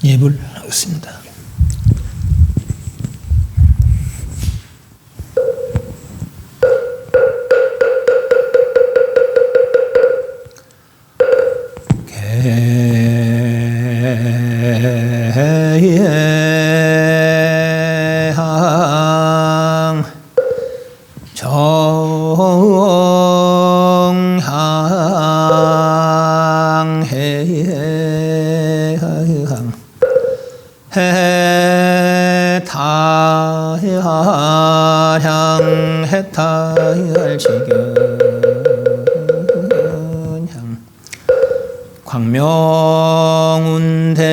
예불 하겠습니다. 개항 정향 해향 해타향 해타할지견향 광명운대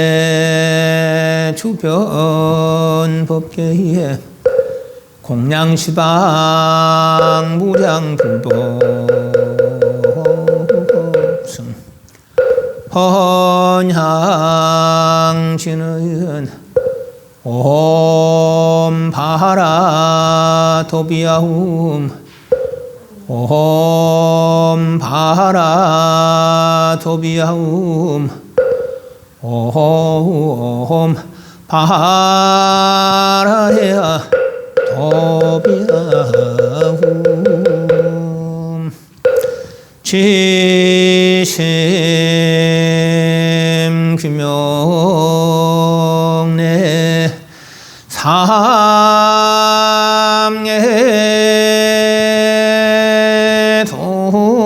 주변법계에 공양시방 무량불법승 헌향진은 옴바라도비아움 옴바라도비아움 옴바라야 도비아움 지심규명내 삼계 도사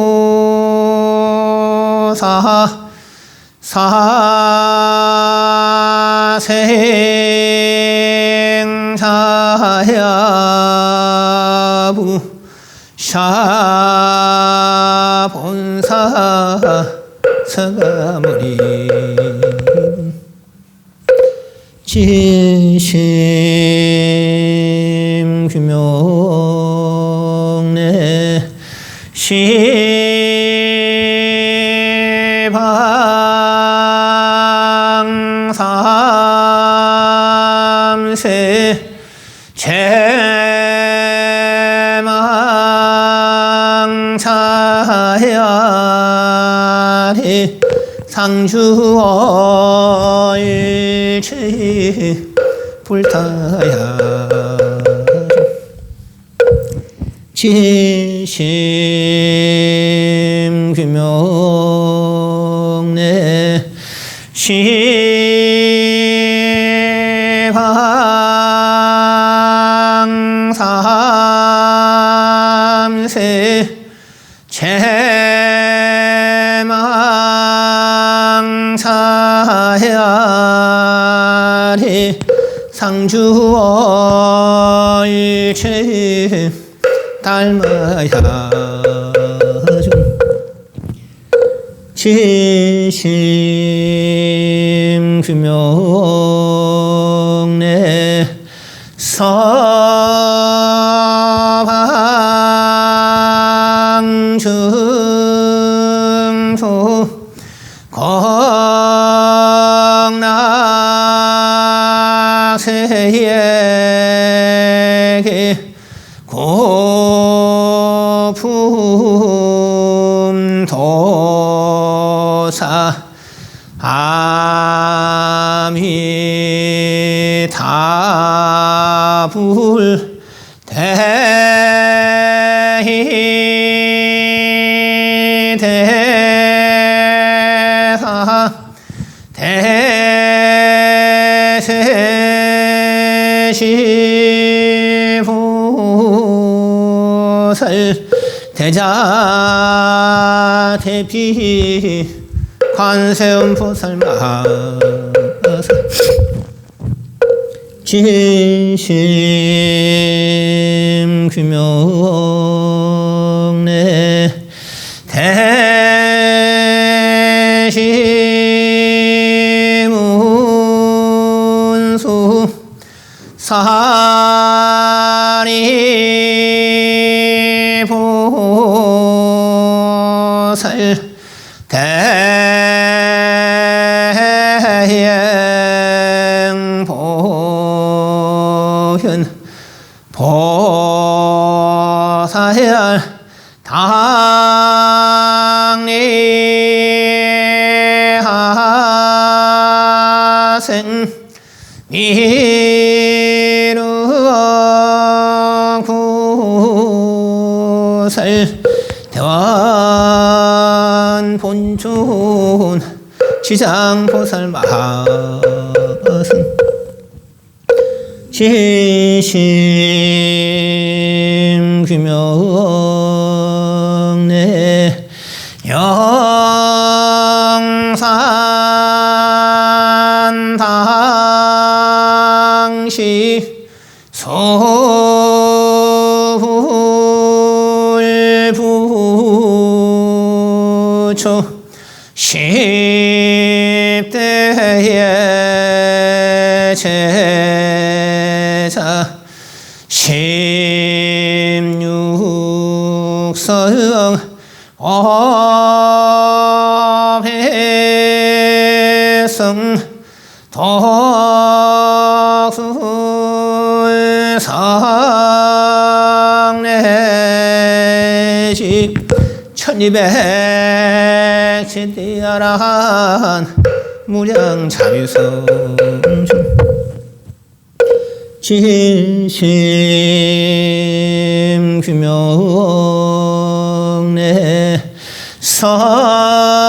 사생사야부 샤본사 서가모리 진심규명내 시방삼세 제망차야리 상주월체 불타야 진심규명내 시방삼세 제망차야리 상주월체 닮아야 진심규명내 서방중소 공락세에게 고품도사 아미타불 대사 대세시보살 대자대비 관세음보살마 진심규명내 대시문수 사리보살 대행보현 보살 당리하세 생 미르 구살 대왕 본尊지장보살 마하승 진심 규명내 영산 당시 서불부처 십대의 제자 십육성 어배성 덕술상내지 1200세대 아라한 무량자비성중 진심 규명내 성은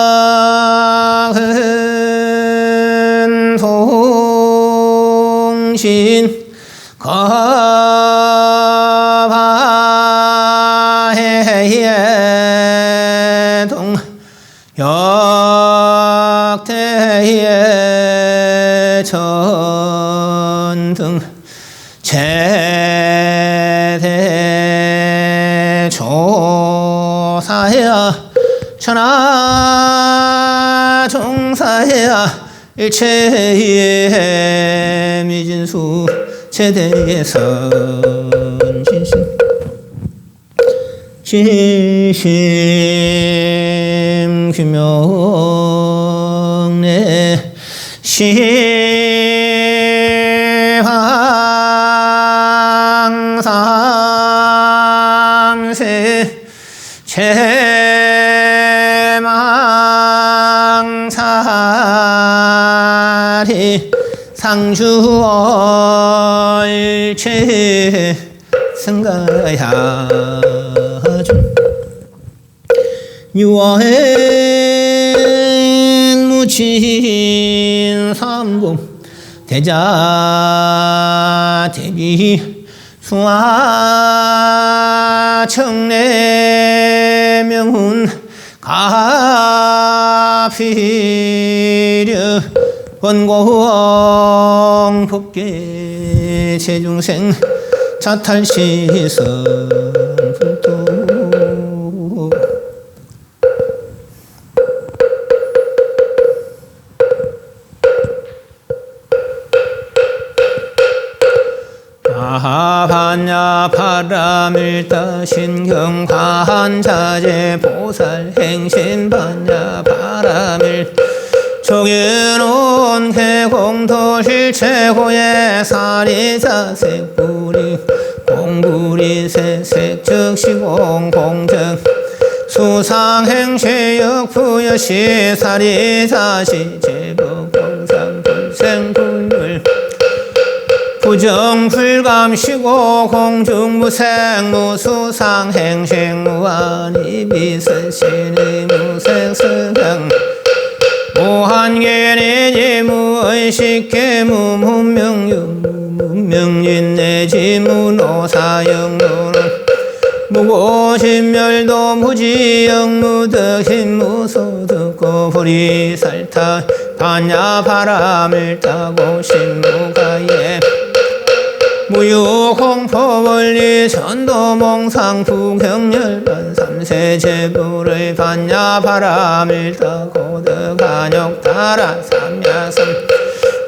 동신 거바해동 역대의 전등 제대조사야 천하종사야 일체의 미진수 제대의 선진심 진심 규명내 시황상세 제망사리 상주얼체 승가야중 유아엔 무친 삼공 대자 대비 수화청내 명훈 가피려 원공 법계 제중생 자탈시선 불도 아하반야 바람일다 신경과한자재 보살 행신반야 바람일 종윤온 개공도실 최고의 사리자색 뿌리 공부리 세색 즉시공 공정 수상행시역 부여시 사리자시 제법공상 불생불물 부정불감시고 공중무생 무수상행식 무한이비설신의 무생승강 무한계내지 무의식계 무문명유 무문명인내지 무노사영무는 무고신멸도 무지영 무덕신 무소득고 불이살타 반야바람을 따고 신무가예 무유공포원리 전도몽상 부경열반 삼세제불의 반야바람을 따고 득한욕 따라 삼야삼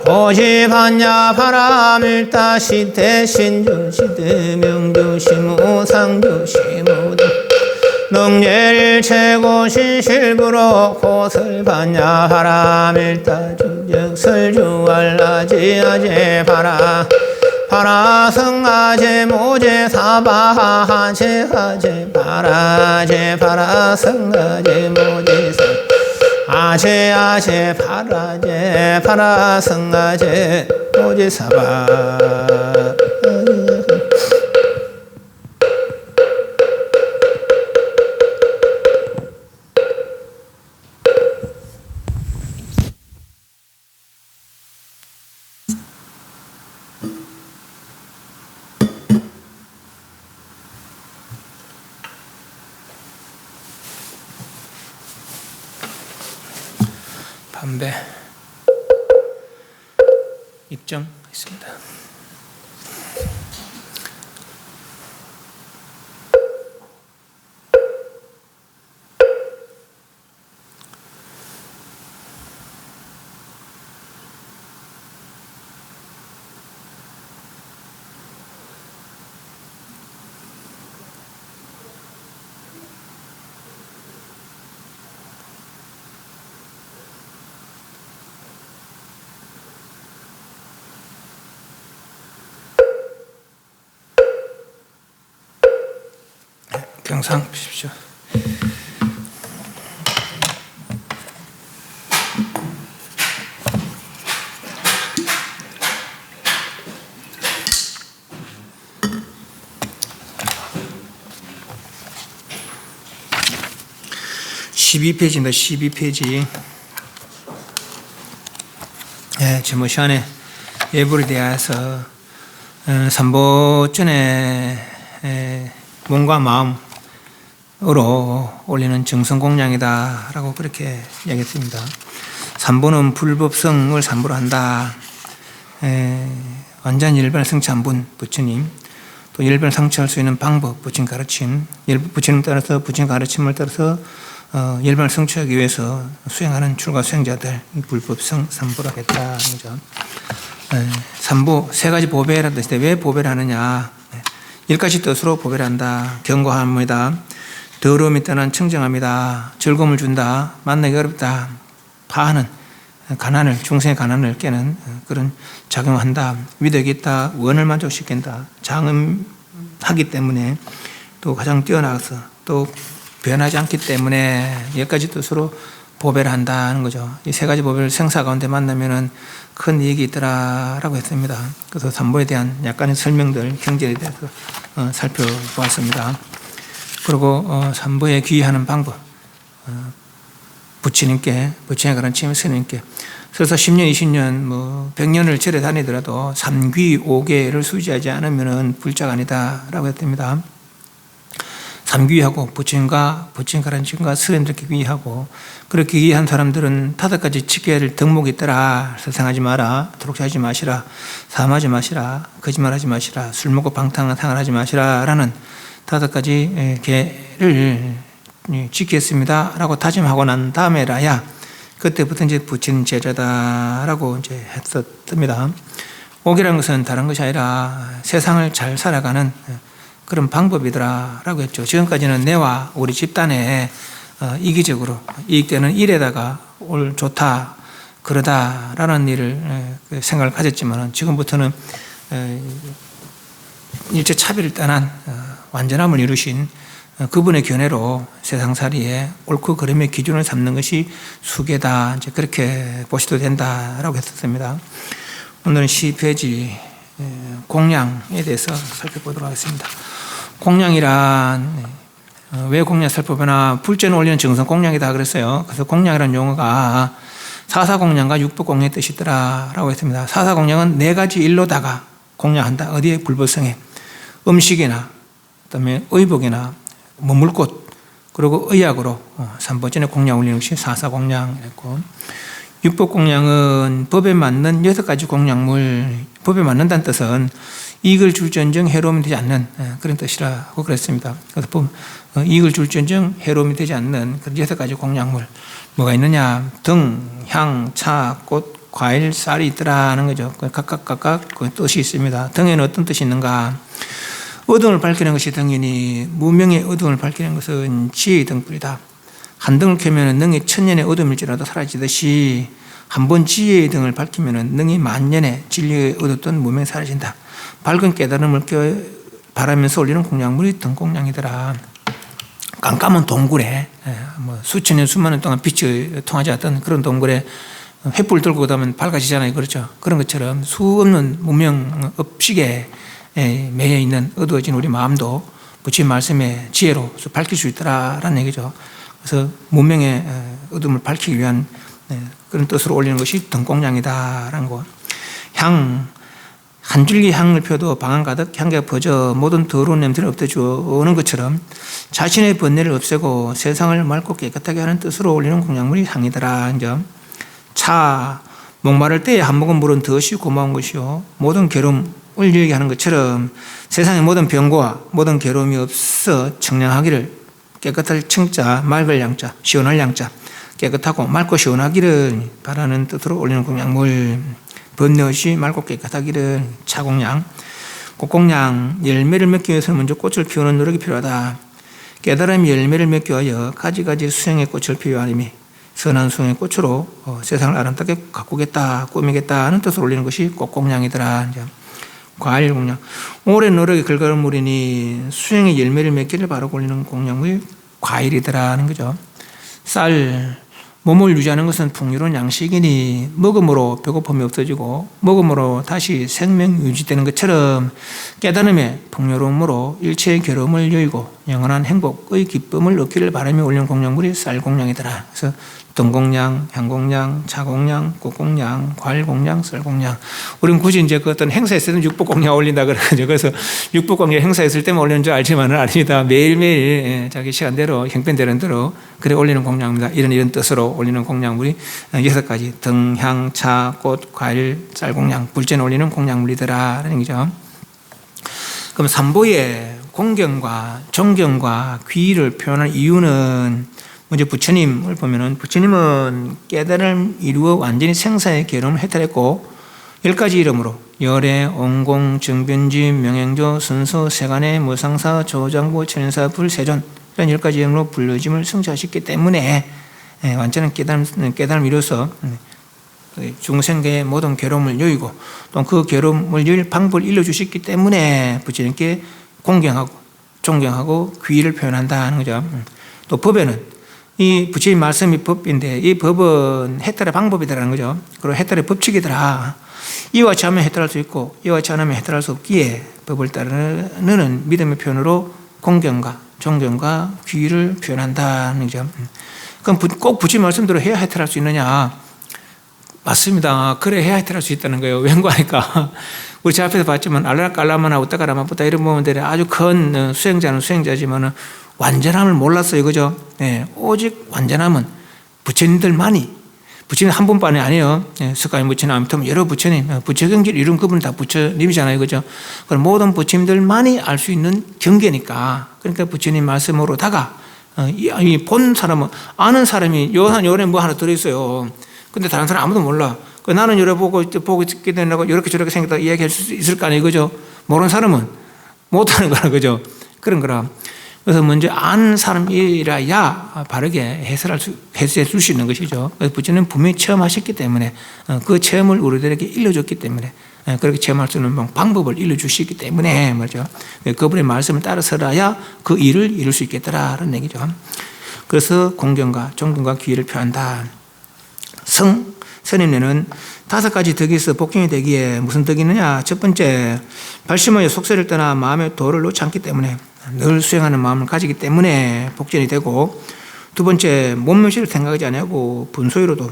고지반야바람을 따 시대신주 시대명주 시무상주 시무등 능례를 최고 신실부로 고설반야바람을 따 주적설주알라지 아제바라 바라성아제 모제 사바하제 하제 바라제 바라성아제 모제사 아제 아제 파라제 파라성아제 오제사바 담배 입정했습니다. 경상 보십시오. (12페이지입니다) 12페이지. 제목 시간에 예불에 대해서 삼보전에 몸과 마음으로 올리는 정성공양이다라고 그렇게 이야기했습니다. 삼보는 불법성을 삼보로 한다. 완전 열반을 성취한 분 부처님, 또 열반을 성취할 수 있는 방법 부처님 가르침, 부처님 따라서 부처님 가르침을 따라서 열반을 성취하기 위해서 수행하는 출가 수행자들, 불법성 삼보로 하겠다는 거죠. 삼보 세 가지 보배라 뜻인데 왜 보배를 하느냐? 10가지 뜻으로 보배를 한다. 경고합니다. 더러움이 떠난 청정합니다. 즐거움을 준다. 만나기 어렵다. 파하는 가난을, 중생의 가난을 깨는 그런 작용을 한다. 위덕이 있다. 원을 만족시킨다. 장음하기 때문에 또 가장 뛰어나서 또 변하지 않기 때문에 10가지 뜻으로 보배를 한다는 거죠. 이 세 가지 보배를 생사 가운데 만나면은 큰 이익이 있더라라고 했습니다. 그래서 삼보에 대한 약간의 설명들, 경전에 대해서 살펴보았습니다. 그리고 삼보에 귀의하는 방법, 부처님께, 부처에 가르치는 스님께, 그래서 10년, 20년, 100년을 절에 다니더라도 삼귀 5개를 수지하지 않으면 불자가 아니다라고 했답니다. 삼귀하고 부처님과 부처님 가르침과 스님들께 귀의하고, 그렇게 귀의한 사람들은 5가지 직계를 덕목이 있더라. 세상하지 마라, 도록하지 마시라, 사함하지 마시라, 거짓말하지 마시라, 술 먹고 방탕한 생활 하지 마시라 라는 5가지 계를 지켰습니다 라고 다짐하고 난 다음에라야 그때부터 이제 부처님 제자다라고 이제 했었습니다. 옥이라는 것은 다른 것이 아니라 세상을 잘 살아가는 그런 방법이더라라고 했죠. 지금까지는 내와 우리 집단에 이기적으로 이익되는 일에다가 올 좋다 그러다라는 일을 생각을 가졌지만 지금부터는 일체 차별을 떠난 완전함을 이루신 그분의 견해로 세상살이에 옳고 그름의 기준을 삼는 것이 수계다. 이제 그렇게 보셔도 된다라고 했었습니다. 오늘은 12페이지 공양에 대해서 살펴보도록 하겠습니다. 공양이란 왜 공양 살펴보나 불전을 올리는 정성 공양이다 그랬어요. 그래서 공양이라는 용어가 사사공양과 육법공양의 뜻이더라라고 했습니다. 사사공양은 4가지 일로다가 공양한다. 어디에? 불법성에. 음식이나 그다음에 의복이나 머물 곳, 그리고 의약으로 삼보전에 공양 올리는 것이 사사공양이었고, 육법공양은 법에 맞는 6가지 공양물, 법에 맞는다는 뜻은 이익을 줄전정 해로움이 되지 않는 그런 뜻이라고 그랬습니다. 그래서 이익을 줄전정 해로움이 되지 않는 그런 6가지 공양물 뭐가 있느냐? 등, 향, 차, 꽃, 과일, 쌀이 있더라는 거죠. 각각 그 뜻이 있습니다. 등에는 어떤 뜻이 있는가? 어둠을 밝히는 것이 등이니 무명의 어둠을 밝히는 것은 지혜의 등불이다. 한 등을 켜면 능이 천년의 어둠일지라도 사라지듯이 한 번 지혜의 등을 밝히면 능이 만년의 진리의 얻었던 무명이 사라진다. 밝은 깨달음을 바라면서 올리는 공양물이 등공양이더라. 깜깜한 동굴에 뭐 수천 년, 수만 년 동안 빛이 통하지 않았던 그런 동굴에 횃불 들고 가면 밝아지잖아요. 그렇죠? 그런 것처럼 수없는 문명 업식에 매여 있는 어두워진 우리 마음도 부처님 말씀의 지혜로 밝힐 수 있다라는 얘기죠. 그래서 문명의 어둠을 밝히기 위한 그런 뜻으로 올리는 것이 등공량이다라는 거. 향, 한 줄기 향을 펴도 방안 가득 향기가 퍼져 모든 더러운 냄새를 없애주는 것처럼 자신의 번뇌를 없애고 세상을 맑고 깨끗하게 하는 뜻으로 올리는 공양물이 향이더라. 이제 차, 목마를 때에 한 모금 물은 더시 고마운 것이요 모든 괴로움을 얘기하는 것처럼 세상의 모든 병과 모든 괴로움이 없어 청량하기를, 깨끗할 청자, 맑을 양자, 시원할 양자, 깨끗하고 맑고 시원하기를 바라는 뜻으로 올리는 공양물. 번뇌 없이 맑고 깨끗하기를 차공양. 꽃공양, 열매를 맺기 위해서는 먼저 꽃을 피우는 노력이 필요하다. 깨달음이 열매를 맺기 위하여 가지가지 수행의 꽃을 피워하림이 선한 수행의 꽃으로 세상을 아름답게 가꾸겠다, 꾸미겠다 하는 뜻을 올리는 것이 꽃공양이더라. 과일 공양, 오랜 노력의 결과물이니 수행의 열매를 맺기를 바라고 올리는 공양물이 과일이더라 하는 거죠. 쌀, 몸을 유지하는 것은 풍요로운 양식이니 먹음으로 배고픔이 없어지고 먹음으로 다시 생명 유지되는 것처럼 깨달음의 풍요로움으로 일체의 괴로움을 여의고 영원한 행복의 기쁨을 얻기를 바라며 올리는 공양물이 쌀공양이더라. 그래서 등공양, 향공양, 차공양, 꽃공양, 과일공양, 쌀공양. 우리는 굳이 이제 그 어떤 행사에 있을 때는 육복공양 올린다 그러죠. 그래서 육복공양 행사에 있을 때만 올리는 줄 알지만은 아닙니다. 매일매일 자기 시간대로 형편되는 대로 그래 올리는 공양입니다. 이런 뜻으로 올리는 공양물이 6가지 등, 향, 차, 꽃, 과일, 쌀공양, 불전에 올리는 공양물이더라라는 얘기죠. 그럼 삼보의 공경과 존경과 귀의를 표현한 이유는 먼저 부처님을 보면은 부처님은 깨달음을 이루어 완전히 생사의 괴로움을 해탈했고 10가지 이름으로 열애, 온공, 정변지, 명행조, 선서, 세간의 무상사, 조장부, 천연사, 불세존 이런 10가지 이름으로 불러짐을 성취하셨기 때문에 완전한 깨달음을 이루어서 중생계의 모든 괴로움을 여의고 또 그 괴로움을 여일 방법을 일러주셨기 때문에 부처님께 공경하고 존경하고 귀의를 표현한다는 거죠. 또 법에는 이 부처님 말씀이 법인데 이 법은 해탈의 방법이라는 거죠. 그리고 해탈의 법칙이더라. 이와 같이 하면 해탈할 수 있고 이와 같이 안 하면 해탈할 수 없기에 법을 따르는 믿음의 표현으로 공경과 존경과 귀의를 표현한다는 거죠. 그럼 꼭 부처님 말씀대로 해야 해탈할 수 있느냐? 맞습니다. 그래 해야 해탈할 수 있다는 거예요. 왠가하니까 우리 제 앞에서 봤지만 알라까라마나 우따까라마부터 이런 부분들이 아주 큰 수행자는 수행자지만은 완전함을 몰랐어요. 그죠? 네, 오직 완전함은 부처님들만이, 부처님 한 분만이 아니에요. 네, 석가모니 부처님, 아무튼 여러 부처님, 부처경지를 이룬 그분은 다 부처님이잖아요. 그죠? 그럼 모든 부처님들만이 알 수 있는 경계니까, 그러니까 부처님 말씀으로다가, 이 본 사람은, 아는 사람이 요래 뭐 하나 들어있어요. 근데 다른 사람 아무도 몰라. 나는 요래 보고 있게 되려고 이렇게 저렇게 생겼다 이야기할 수 있을 거 아니에요. 그죠? 모르는 사람은 못하는 거라. 그죠? 그런 거라. 그래서 먼저 아는 사람이라야 바르게 해설해 줄 수 있는 것이죠. 그래서 부처님은 분명히 체험하셨기 때문에 그 체험을 우리들에게 일러줬기 때문에 그렇게 체험할 수 있는 방법을 일러주시기 때문에 말이죠. 그분의 말씀을 따라서라야 그 일을 이룰 수 있겠더라라는 얘기죠. 그래서 공경과 존경과 귀의를 표한다. 선임내는 5가지 덕이 있어 복경이 되기에 무슨 덕이 있느냐? 첫 번째, 발심의 속세를 떠나 마음의 도를 놓지 않기 때문에 늘 수행하는 마음을 가지기 때문에 복전이 되고, 두 번째, 몸명시를 생각하지 않고 분소유로도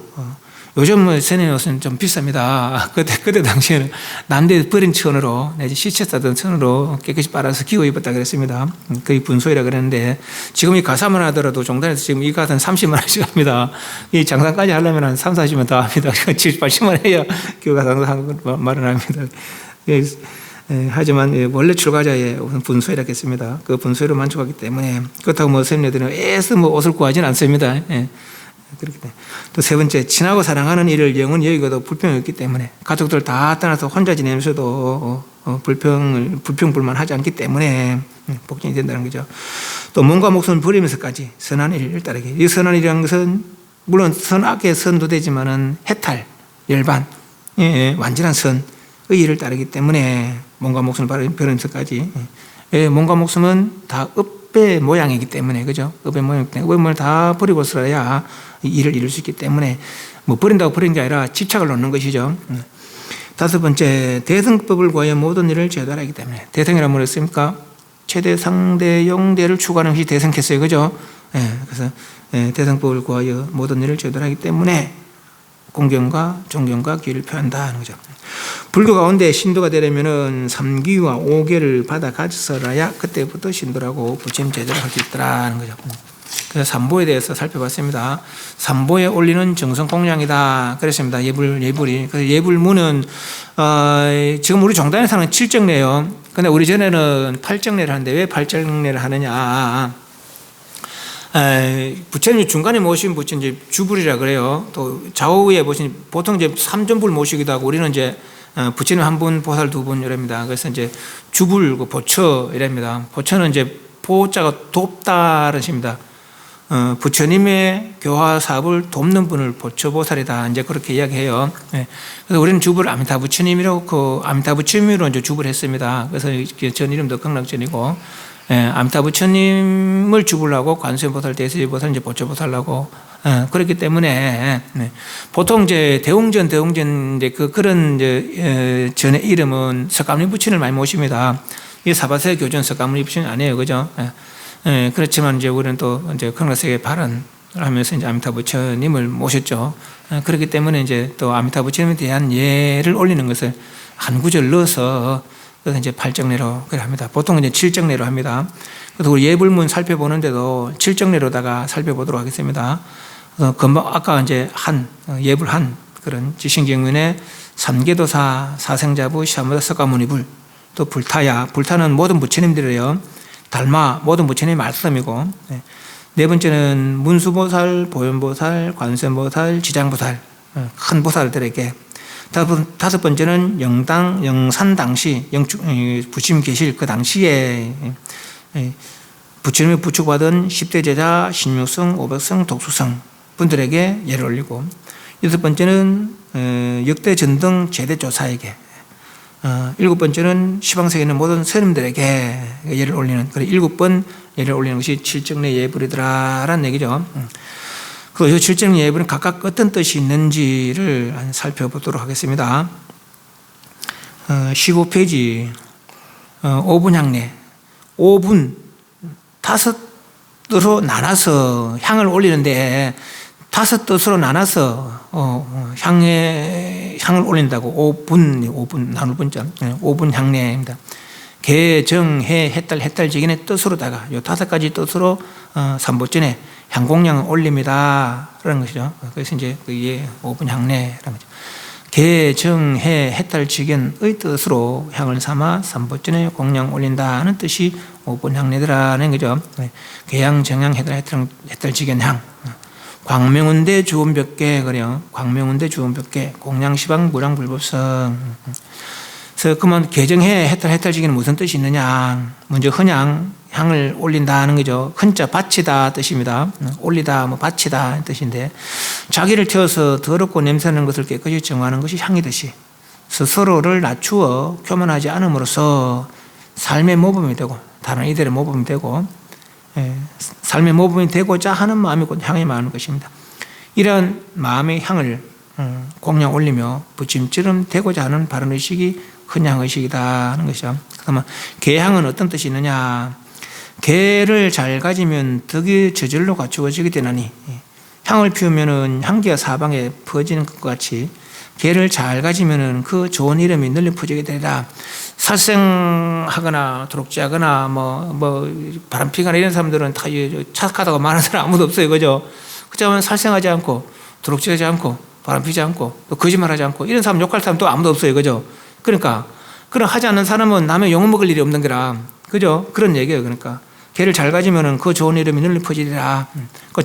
요즘 선의 옷은 좀 비쌉니다. 그때 당시에는 남대 버린 천으로 내지 시체 싸던 천으로 깨끗이 빨아서 기호 입었다 그랬습니다. 그게 분소이라 그랬는데 지금 이 가사만 하더라도 종단에서 지금 이 가사는 30만 원씩 합니다. 이 장상까지 하려면 한 3, 40만 더 합니다. 70, 80만 원 해야 기호 가상 마련합니다. 하지만 원래 출가자의 분소이라 했습니다. 그 분소이로 만족하기 때문에 그렇다고 뭐 선녀들은 애써 뭐 옷을 구하지는 않습니다. 그렇기 때문에. 또 세 번째, 친하고 사랑하는 이를 영원히 여기고도 불평이 없기 때문에 가족들 다 떠나서 혼자 지내면서도 불평불만하지 않기 때문에 복전이 된다는 거죠. 또 몸과 목숨을 버리면서까지 선한 일을 따르기. 이 선한 일이라는 것은 물론 선악의 선도 되지만은 해탈, 열반, 완전한 선의 일을 따르기 때문에 몸과 목숨을 버리면서까지 몸과 목숨은 다 읍의 모양이기 때문에, 그죠? 읍의 모양이기 때문에, 읍의 모양을 다 버리고서야 일을 이룰 수 있기 때문에, 뭐 버린다고 버린 게 아니라 집착을 놓는 것이죠. 다섯 번째, 대성법을 구하여 모든 일을 제도하기 때문에. 대성이란 뭐였습니까? 최대, 상대, 용대를 추구하는 것이 대성했어요, 그죠? 그래서 대성법을 구하여 모든 일을 제도하기 때문에 공경과 존경과 기를 표한다는 거죠. 불교 가운데 신도가 되려면은 3기와 5계를 받아 가져서라야 그때부터 신도라고 부처님 제도를 할 수 있더라는 거죠. 그래서 삼보에 대해서 살펴봤습니다. 삼보에 올리는 정성 공양이다 그랬습니다. 예불이. 그래서 예불문은 지금 우리 종단에서는 7정례요. 근데 우리 전에는 8정례를 하는데 왜 8정례를 하느냐? 부처님이 중간에 모신 부처님 이제 주불이라 그래요. 또 좌우에 보신 보통 이제 삼전불 모시기도 하고 우리는 이제 부처님 한 분, 보살 두 분 이랍니다. 그래서 이제 주불, 보처 이랍니다. 보처는 이제 보자가 돕다는 뜻입니다. 부처님의 교화 사업을 돕는 분을 보처보살이다. 이제 그렇게 이야기해요. 그래서 우리는 주불 아미타 부처님이라고 그 아미타 부처님으로 이제 주불했습니다. 그래서 전 이름도 극락전이고, 아미타 부처님을 주불하고 관세음보살, 대세보살, 이제 보처보살하고 그렇기 때문에 보통 이제 대웅전 이제 그런 이제 전의 이름은 석가모니 부처님을 많이 모십니다. 이 사바세 교전 석가모니 부처님 아니에요, 그죠? 그렇지만 이제 우리는 또 이제 극락세계 발언을 하면서 이제 아미타 부처님을 모셨죠. 그렇기 때문에 이제 또 아미타 부처님에 대한 예를 올리는 것을 한 구절 넣어서 그래서 이제 8정례로 그래 합니다. 보통 이제 7정례로 합니다. 그래서 우리 예불문 살펴보는데도 7정례로다가 살펴보도록 하겠습니다. 금방 아까 이제 예불 그런 지신경문의 삼계도사, 사생자부, 시아무다, 석가모니불, 또 불타는 모든 부처님들이에요. 달마 모든 부처님의 말씀이고, 네 번째는 문수보살, 보현보살, 관세음보살, 지장보살, 큰 보살들에게. 다섯 번째는 영산 당시 부처님 계실 그 당시에 부처님이 부축받은 10대 제자, 16성, 500성, 독수성 분들에게 예를 올리고, 여섯 번째는 역대 전등 제대조사에게, 일곱 번째는 시방세계에 있는 모든 스님들에게 예를 올리는, 그래 7번 예를 올리는 것이 7정례 예불이더라라는 얘기죠. 그 7정례 예불은 각각 어떤 뜻이 있는지를 살펴보도록 하겠습니다. 15페이지 5분 향례. 5분 5뜻으로 나눠서 향을 올리는데 5뜻으로 나눠서 향을 올린다고 5분 나눌 분점 5분 향례입니다. 개, 정, 해, 해달, 지긴의 뜻으로다가 요 5가지 뜻으로 삼보전에 향공양을 올립니다. 라는 것이죠. 그래서 이제 그게 5분 향례라는 거죠. 개, 정, 해, 해달, 지견의 뜻으로 향을 삼아 삼보전에 공양 올린다는 뜻이 5분 향례더라는 거죠. 개양, 정양, 해달, 지견, 향. 광명운대 주원벽계 그래요. 광명운대 주원벽계 공양시방 무량 불법성. 그래서 그러면 개정해 해탈지기는 무슨 뜻이 있느냐? 먼저 헌양 향을 올린다는 거죠. 헌자 바치다 뜻입니다. 올리다 뭐 바치다 뜻인데, 자기를 태워서 더럽고 냄새나는 것을 깨끗이 정화하는 것이 향이듯이 스스로를 낮추어 교만하지 않음으로써 삶의 모범이 되고 다른 이들의 모범이 되고 삶의 모범이 되고자 하는 마음이 곧 향이 많은 것입니다. 이러한 마음의 향을 공양 올리며 부침처럼 되고자 하는 바른 의식이 헌향의식이다 하는 것이죠. 그러면 개향은 어떤 뜻이 있느냐? 개를 잘 가지면 덕이 저절로 갖추어지게 되나니, 향을 피우면 향기가 사방에 퍼지는 것과 같이 개를 잘 가지면 그 좋은 이름이 널리 퍼지게 되리라. 살생하거나 도록질하거나 뭐 바람피거나 이런 사람들은 다 착하다고 말하는 사람 아무도 없어요, 그죠? 그렇지만 살생하지 않고 도록질하지 않고 바람피지 않고 또 거짓말하지 않고 이런 사람 욕할 사람 또 아무도 없어요, 그죠? 그러니까 그런 하지 않는 사람은 남의 욕 먹을 일이 없는 거라, 그죠? 그런 얘기예요. 그러니까 개를 잘 가지면은 그 좋은 이름이 널리 퍼지리라.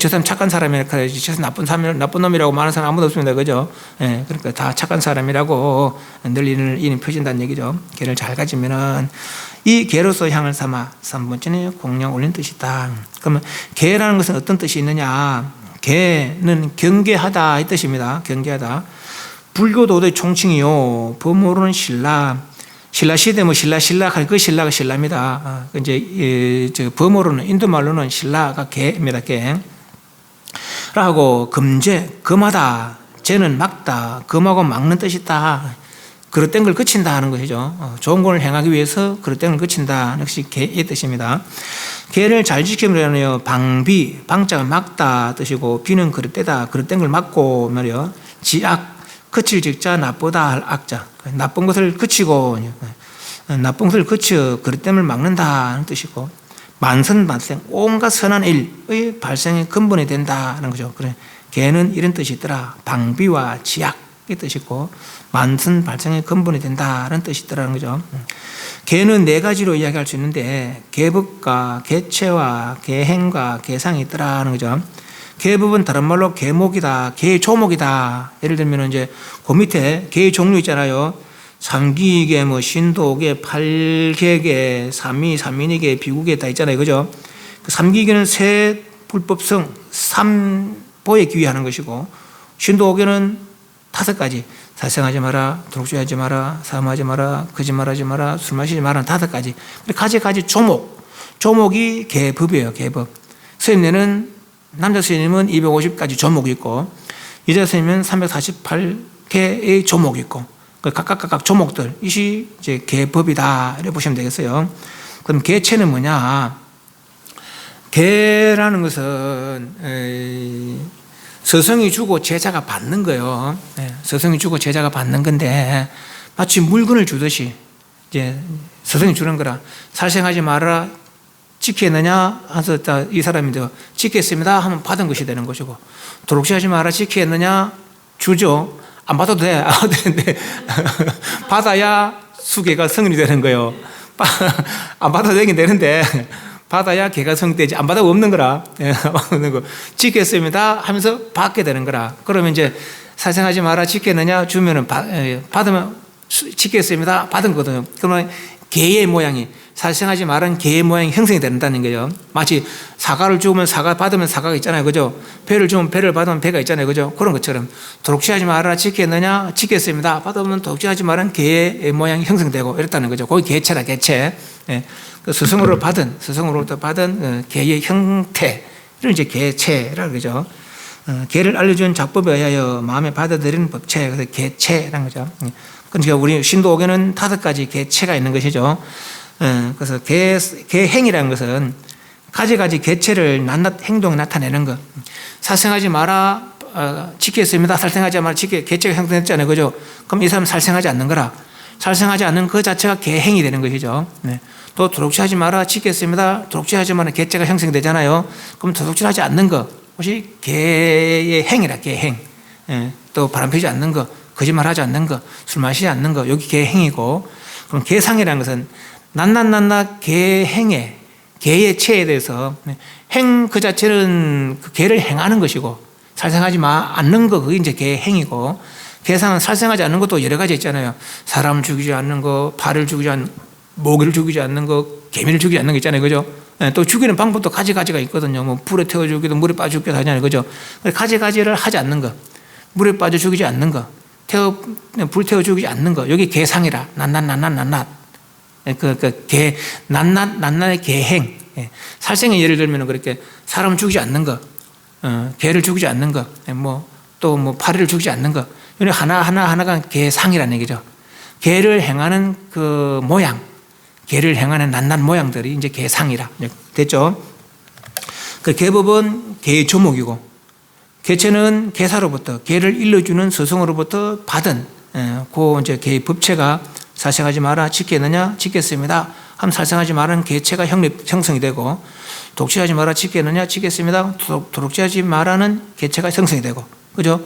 저 사람 착한 사람이라 그래야지, 저 사람 나쁜 놈이라고 말하는 사람 아무도 없습니다, 그죠? 그러니까 다 착한 사람이라고 널리 이름이 퍼진다는 얘기죠. 개를 잘 가지면은 이 개로서 향을 삼아 삼본전에 공양 올린 뜻이다. 그러면 개라는 것은 어떤 뜻이 있느냐? 개는 경계하다 이 뜻입니다. 경계하다. 불교도의 총칭이요, 범호로는 신라. 신라 시대 뭐 신라 할 그 신라가 신라입니다. 이제 저 범어로는 인도 말로는 신라가 개입니다. 개. 라고 금제 금하다. 제는 막다. 금하고 막는 뜻이 있다. 그릇된 걸 그친다 하는 것이죠. 좋은 것을 행하기 위해서 그릇된 걸 그친다. 역시 개의 뜻입니다. 개를 잘 지키려면 방비, 방자가 막다 뜻이고 비는 그릇되다. 그릇된 걸 막고 말이요. 지악, 그칠 직자 나쁘다 할 악자. 나쁜 것을 그치고 나쁜 것을 그쳐 그릇됨을 막는다 하는 뜻이고 만선 발생 온갖 선한 일의 발생의 근본이 된다는 거죠. 그래 개는 이런 뜻이 있더라. 방비와 지약의 뜻이고 만선 발생의 근본이 된다는 뜻이 있더라는 거죠. 개는 네 가지로 이야기할 수 있는데 개법과 개체와 개행과 개상이 있더라는 거죠. 개법은 다른 말로 개목이다, 개조목이다. 예를 들면 이제 그 밑에 개의 종류 있잖아요. 삼기계, 뭐 신도계, 팔계계, 삼민이계, 비구계 다 있잖아요, 그죠? 그 삼기계는 세 불법성, 삼보에 기위하는 것이고, 신도계는 5가지. 살생하지 마라, 도둑질하지 마라, 사음하지 마라, 거짓말하지 마라, 술 마시지 마라, 5가지. 가지 조목이 개법이에요, 개법. 스님네는 남자 스님은 250가지 조목이 있고, 여자 스님은 348개의 조목이 있고. 각각 조목들, 이것이 이제 개법이다. 이렇게 보시면 되겠어요. 그럼 개체는 뭐냐? 개라는 것은 스승이 주고 제자가 받는 거예요. 스승이 주고 제자가 받는 건데 마치 물건을 주듯이 이제 스승이 주는 거라. 살생하지 말아라. 지켰느냐? 해서 이 사람이 지켰습니다. 하면 받은 것이 되는 것이고, 도둑질하지 마라. 지켰느냐? 주죠. 안 받아도 돼. 안 되는데 받아야 수개가 성인이 되는 거예요. 안 받아도 되긴 되는데 받아야 개가 성되지. 안 받아도 없는 거라. 없는 거. 지켰습니다 하면서 받게 되는 거라. 그러면 이제 살생하지 마라. 지켰느냐? 주면은 받으면 지켰습니다. 받은 거거든요. 그러면 개의 모양이, 살생하지 말은 개의 모양이 형성이 된다는 거예요. 마치 사과를 주면 사과 받으면 사과가 있잖아요, 그죠? 배를 주면 배를 받으면 배가 있잖아요, 그죠? 그런 것처럼 도둑질하지 말아라. 지켰느냐? 지켰습니다. 받으면 도둑질하지 말은 개의 모양이 형성되고 이랬다는 거죠. 거기 개체다, 개체. 스승으로부터 받은 개의 형태를 이제 개체라고 그러죠. 개를 알려준 작법에 의하여 마음에 받아들이는 법체, 그래서 개체라는 거죠. 그러니까 우리 신도옥에는 5가지 개체가 있는 것이죠. 그래서 개행이라는 것은 가지 개체를 행동에 나타내는 것. 살생하지 마라, 지켰습니다. 살생하지 마라, 개체가 형성됐잖아요, 그죠? 그럼 이 사람은 살생하지 않는 거라. 살생하지 않는 그 자체가 개행이 되는 것이죠. 또 도둑질하지 마라, 지켰습니다. 도둑질하지 마라, 개체가 형성되잖아요. 그럼 도둑질하지 않는 것, 그것이 개의 행이라, 개행. 또 바람 피지 않는 것, 거짓말하지 않는 것, 술 마시지 않는 것, 여기 개행이고, 그럼 개상이라는 것은 낱낱 개행에, 개의 체에 대해서 행 그 자체는 그 개를 행하는 것이고, 살생하지 않는 것, 그게 이제 개행이고, 개상은 살생하지 않는 것도 여러 가지 있잖아요. 사람을 죽이지 않는 거, 발을 죽이지 않는, 모기를 죽이지 않는 거, 개미를 죽이지 않는 거 있잖아요, 그죠? 또 죽이는 방법도 가지가 있거든요. 뭐 불에 태워 죽이도 물에 빠져 죽기도 하잖아요, 그죠? 가지를 하지 않는 거, 물에 빠져 죽이지 않는 거, 불 태워 죽이지 않는 거, 여기 개상이라. 낱낱. 낱낱의 개행. 살생의 예를 들면 그렇게 사람을 죽이지 않는 거, 개를 죽이지 않는 거, 또 파리를 죽이지 않는 거, 하나가 개상이라는 얘기죠. 개를 행하는 그 모양, 개를 행하는 낱낱 모양들이 이제 개상이라. 됐죠? 그 개법은 개의 조목이고, 개체는 개사로부터, 개를 일러주는 스승으로부터 받은, 그 이제 개의 법체가 살생하지 마라, 지켰느냐? 지켰습니다. 함 살생하지 마라는 개체가 형성이 되고, 독실하지 마라, 지켰느냐? 지켰습니다. 도둑질하지 마라는 개체가 형성이 되고, 그죠?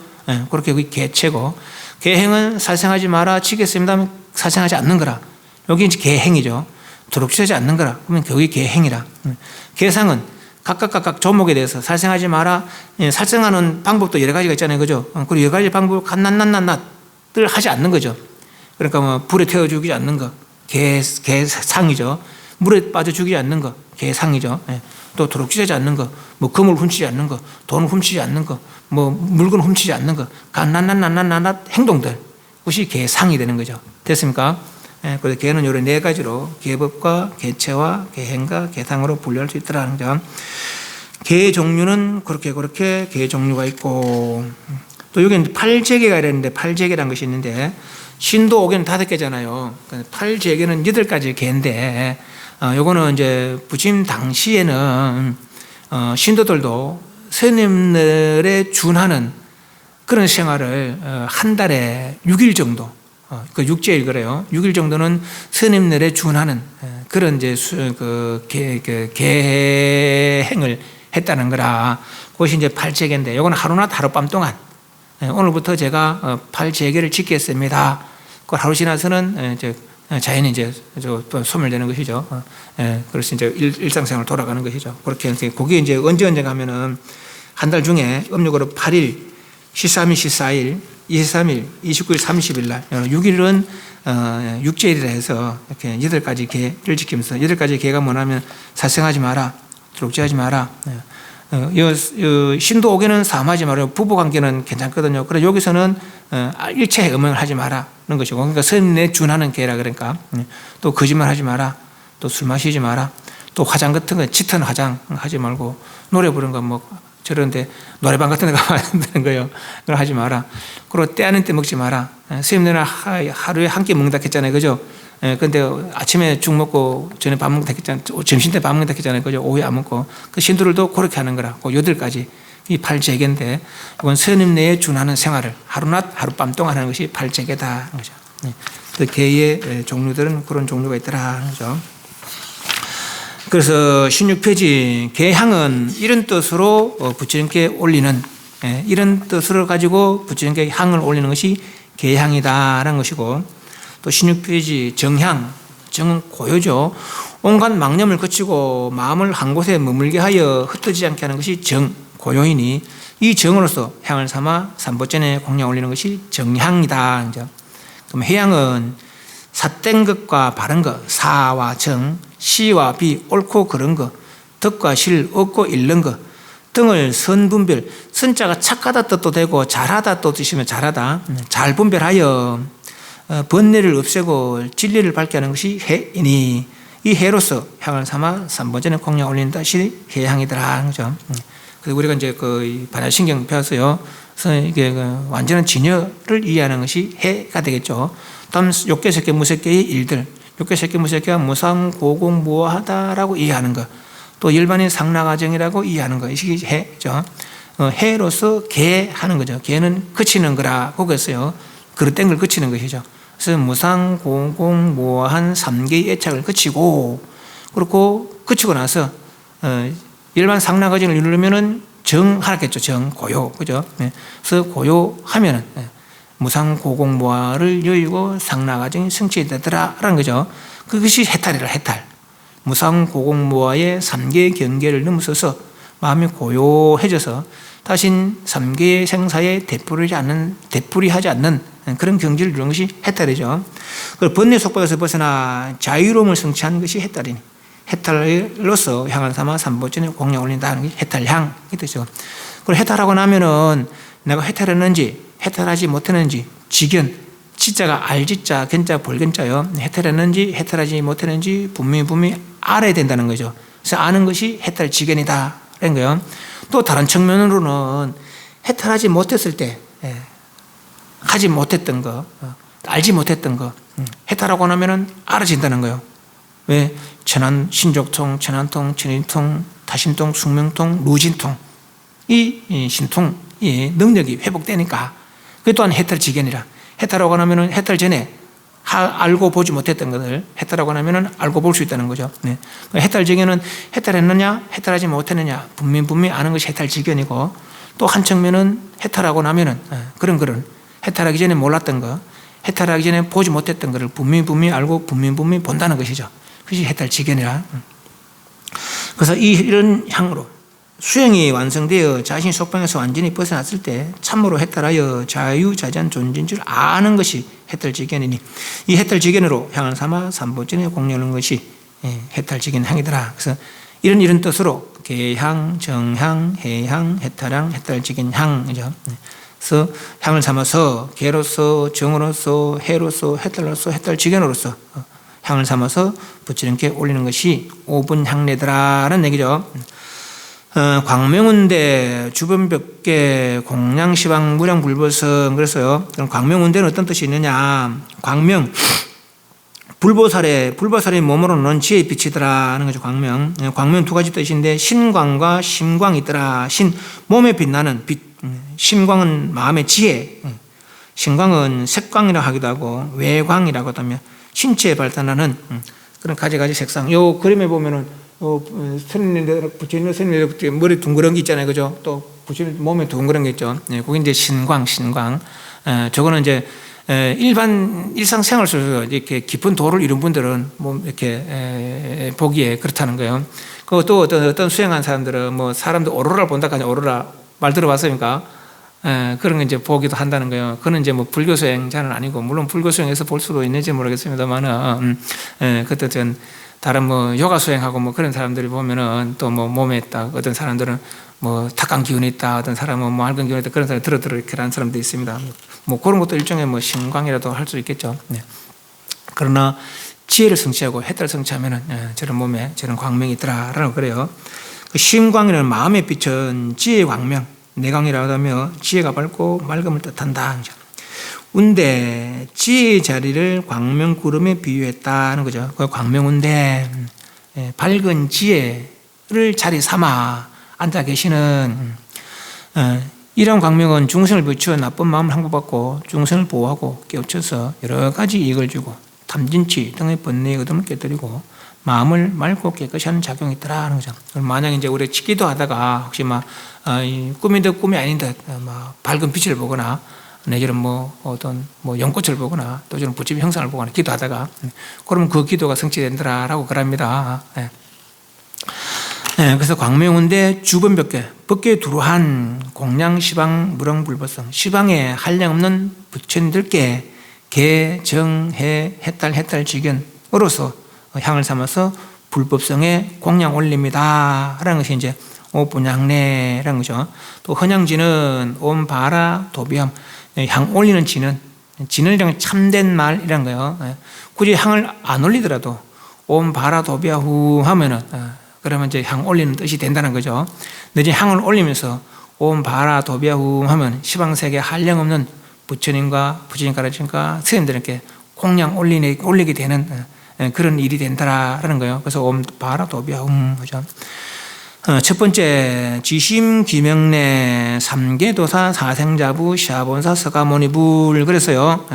그렇게 그 개체고, 개행은 살생하지 마라, 지켰습니다. 살생하지 않는 거라. 여기 이제 개행이죠. 도둑질하지 않는 거라. 그러면 여기 개행이라. 개상은 각각 조목에 대해서 살생하지 마라. 살생하는 방법도 여러 가지가 있잖아요, 그죠? 그리고 여러 가지 방법을 낱낱을 하지 않는 거죠. 그러니까 불에 태워 죽이지 않는 거, 개상이죠. 물에 빠져 죽이지 않는 거, 개상이죠. 또 도둑질하지 않는 거, 금을 훔치지 않는 거, 돈을 훔치지 않는 거, 물건을 훔치지 않는 거, 낱낱 행동들, 그것이 개상이 되는 거죠. 됐습니까? 그래서 계는 요래 네 가지로 계법과 계체와 계행과 계상으로 분류할 수 있더라는 점. 계 종류는 그렇게 계 종류가 있고, 또 여기는 팔재계가 이랬는데 팔재계라는 것이 있는데, 신도 5개는 5개잖아요. 팔재계는 8가지 계인데, 요거는 이제 부침 당시에는 신도들도 스님들에 준하는 그런 생활을 한 달에 6일 정도, 그 6제일 그래요. 6일 정도는 스님들에 준하는 그런 이제 계행을 했다는 거라. 그것이 이제 팔재계인데, 요거는 하루낮 하룻밤 동안, 오늘부터 제가 팔재계를 지켰습니다. 그 하루 지나서는 이제 자연이 이제 소멸되는 것이죠. 그래서 이제 일상생활 돌아가는 것이죠. 그렇게 그게 이제 언제 가면은 한 달 중에 음력으로 8일, 13일, 14일, 23일, 29일, 30일 날 6일은 육제일이라 해서 이렇게 8가지 계를 지키면서, 8가지 계가 뭐냐면 사생하지 마라, 독재하지 마라, 신도 5개는 사함하지 말아요. 부부관계는 괜찮거든요. 그래서 여기서는 일체 음행을 하지 마라는 것이고, 그러니까 스님에 준하는 계라. 그러니까 또 거짓말하지 마라, 또 술 마시지 마라, 또 화장 같은 거 짙은 화장 하지 말고, 노래 부르는 거 뭐 저런데 노래방 같은 데 가면 안 되는 거예요. 그걸 하지 마라. 그리고 때 아닌 때 먹지 마라. 스님들은 하루에 한 끼 먹는다 했잖아요, 그죠? 근데 아침에 죽 먹고 전에 밥 먹는다 했잖아요. 점심 때 밥 먹는다 했잖아요, 그죠? 오후에 안 먹고. 그 신도들도 그렇게 하는 거라. 그 8가지 이 팔재계인데, 이건 스님 내에 준하는 생활을 하루낮 하룻밤 동안 하는 것이 팔재계다, 그죠? 그 계의 종류들은 그런 종류가 있더라, 그죠? 그래서 16페이지, 계향은 이런 뜻으로 부처님께 올리는, 이런 뜻으로 가지고 부처님께 향을 올리는 것이 계향이다라는 것이고, 또 16페이지 정향, 정은 고요죠. 온갖 망념을 거치고 마음을 한 곳에 머물게 하여 흩어지지 않게 하는 것이 정, 고요이니, 이 정으로서 향을 삼아 삼보전에 공양 올리는 것이 정향이다. 그럼 해향은 삿된 것과 바른 것, 사와 정, 시와 비, 옳고 그른 것, 덕과 실, 얻고 잃는 것 등을 선분별, 선자가 착하다 뜻도 되고 잘하다 또 뜻이면 잘하다, 잘 분별하여 번뇌를 없애고 진리를 밝게 하는 것이 해이니, 이 해로서 향을 삼아 삼보전에 공양 올리는 것이 해향이더라. 그죠? 그래서 우리가 이제 그 반야신경 배웠어요. 그래서 이게 완전한 진여를 이해하는 것이 해가 되겠죠. 다음 욕계, 색계, 무색계의 일들, 욕계, 색계, 무색계가 무상, 고공, 무어하다라고 이해하는 것, 또 일반인 상락아정이라고 이해하는 것, 이게 해죠. 해로서 계하는 거죠. 계는 그치는 거라고 그랬어요. 그릇된 걸 그치는 것이죠. 그래서 무상, 고공, 무어한 3개의 애착을 그치고, 그렇고 그치고 나서 일반 상락아정을 이루려면은 정하겠죠. 정, 고요, 그죠? 그래서 고요하면은 무상, 고공, 무아를 여의고 상락아정이 성취되더라라는 거죠. 그것이 해탈이라. 해탈. 무상, 고공, 무아의 3개의 경계를 넘어서서 마음이 고요해져서 다시 3개의 생사에 되풀이하지 않는 그런 경지를 이루는 것이 해탈이죠. 그리고 번뇌 속박에서 벗어나 자유로움을 성취하는 것이 해탈이니, 해탈로서 향을 삼아 삼보전에 공양 올린다는 게 해탈향이 되죠. 그리고 해탈하고 나면은 내가 해탈했는지 해탈하지 못했는지, 지견, 지자가 알지자, 견자, 볼견자요. 해탈했는지 해탈하지 못했는지 분명히 알아야 된다는 거죠. 그래서 아는 것이 해탈 지견이다 라는 거예요. 또 다른 측면으로는 해탈하지 못했을 때 하지 못했던 거, 알지 못했던 거 해탈하고 나면은 알아진다는 거예요. 왜? 천안, 신족통, 천안통, 천인통, 다신통, 숙명통, 루진통, 이 신통의 능력이 회복되니까, 그 또한 해탈 지견이라. 해탈하고 나면은 해탈 전에 알고 보지 못했던 것을 해탈하고 나면은 알고 볼 수 있다는 거죠. 해탈 지견은 해탈했느냐, 해탈하지 못했느냐 분명히 아는 것이 해탈 지견이고, 또 한 측면은 해탈하고 나면은 그런 해탈하기 전에 몰랐던 거, 해탈하기 전에 보지 못했던 것을 분명히 알고 분명히 본다는 것이죠. 그것이 해탈 지견이라. 그래서 이런 향으로 수행이 완성되어 자신이 속방에서 완전히 벗어났을 때 참으로 해탈하여 자유자재한 존재인 줄 아는 것이 해탈지견이니, 이 해탈지견으로 향을 삼아 삼보전에 공유하는 것이 해탈지견 향이더라. 그래서 이런 뜻으로 계향, 정향, 해향, 해탈향, 해탈지견 향이죠. 그래서 향을 삼아서 개로서 정으로서 해로서 해달로서 해달지견으로서 향을 삼아서 부처님께 올리는 것이 오분향례더라는 얘기죠. 광명운대 주변벽계 공양시방 무량불보성. 그래서요, 그럼 광명운대는 어떤 뜻이 있느냐? 광명, 불보살이 몸으로 놓은 지혜의 빛이더라는 거죠. 광명 두 가지 뜻인데, 신광과 심광이 있더라. 몸에 빛나는 빛, 심광은 마음의 지혜, 신광은 색광이라고 하기도 하고 외광이라고 하다며 신체에 발달하는 그런 가지가지 색상. 요 그림에 보면은 부처님 머리 둥그런 게 있잖아요, 그죠? 또 부처님 몸에 둥그런 게 있죠. 그게 이제 신광. 저거는 이제 일상생활 속에서 이렇게 깊은 도를 이룬 분들은 뭐 이렇게 보기에 그렇다는 거예요. 그 또 어떤 수행한 사람들은 뭐 사람들 오로라를 본다 하니 오로라 말 들어봤습니까? 그런 거 이제 보기도 한다는 거예요. 그는 이제 뭐 불교 수행자는 아니고, 물론 불교 수행에서 볼 수도 있는지 모르겠습니다만은, 그때 전 다른 뭐 요가 수행하고 뭐 그런 사람들이 보면은 또 뭐 몸에 있다. 어떤 사람들은 뭐 탁한 기운이 있다. 어떤 사람은 뭐 맑은 기운이 있다. 그런 사람이 들어 이렇게 하는 사람도 있습니다. 뭐 그런 것도 일종의 뭐 신광이라도 할 수 있겠죠. 그러나 지혜를 성취하고 해탈을 성취하면은 저런 몸에 저런 광명이 있더라라고 그래요. 그 심광이라는 마음의 빛은 지혜의 광명, 내광이라고 하며 지혜가 밝고 맑음을 뜻한다. 운대, 지혜의 자리를 광명 구름에 비유했다는 거죠. 그 광명운대, 밝은 지혜를 자리 삼아 앉아 계시는 이런 광명은 중생을 비추어 나쁜 마음을 항복받고 중생을 보호하고 깨우쳐서 여러 가지 이익을 주고 탐진치 등의 번뇌의 어둠을 깨뜨리고 마음을 맑고 깨끗이 하는 작용이 있더라는 거죠. 만약 이제 우리 기도하다가 혹시 막 꿈이 듯 꿈이 아닌 듯 막 밝은 빛을 보거나 내지는 뭐 어떤 뭐 연꽃을 보거나 또 저는 부처님 형상을 보거나 기도하다가 그러면 그 기도가 성취된다라고 그럽니다. 그래서 광명운대 주변벽계 법계에 두루한 공양시방 무량불보성, 시방에 한량없는 부처님들께 개, 정, 해, 해탈지견으로서 향을 삼아서 불법성에 공양 올립니다 라는 것이 이제 오분향례라는 거죠. 또 헌향지는 옴바라 도비함, 향 올리는 지는이란 참된 말이란 거예요. 굳이 향을 안 올리더라도 옴바라 도비아후 하면은 그러면 이제 향 올리는 뜻이 된다는 거죠. 근데 이제 향을 올리면서 옴바라 도비아후 하면 시방세계 한량없는 부처님과 부처님 가르침과 스님들에게 공양 올리게 되는 그런 일이 된다라는 거예요. 그래서 옴바라 도비아후 하죠. 첫 번째, 지심기명내 삼계도사 사생자부 시아본사 서가모니불. 그래서요,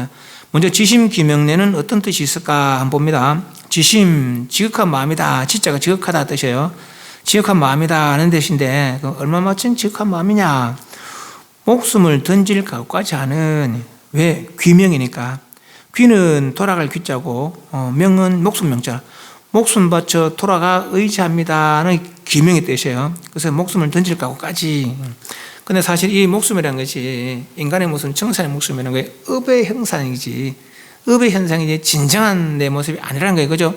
먼저 지심기명내는 어떤 뜻이 있을까 한번 봅니다. 지심, 지극한 마음이다. 지자가 지극하다 뜻이에요. 지극한 마음이다 하는 뜻인데 얼마만큼 지극한 마음이냐? 목숨을 던질 것까지 하는, 왜? 귀명이니까. 귀는 돌아갈 귀자고 명은 목숨 명자. 목숨 바쳐 돌아가 의지합니다는 귀명의 뜻이에요. 그래서 목숨을 던질 각오까지. 근데 사실 이 목숨이라는 것이 인간의 목숨, 정산의 목숨이라는 게 업의 형상이지, 업의 현상이지 진정한 내 모습이 아니라는 거예요. 그죠?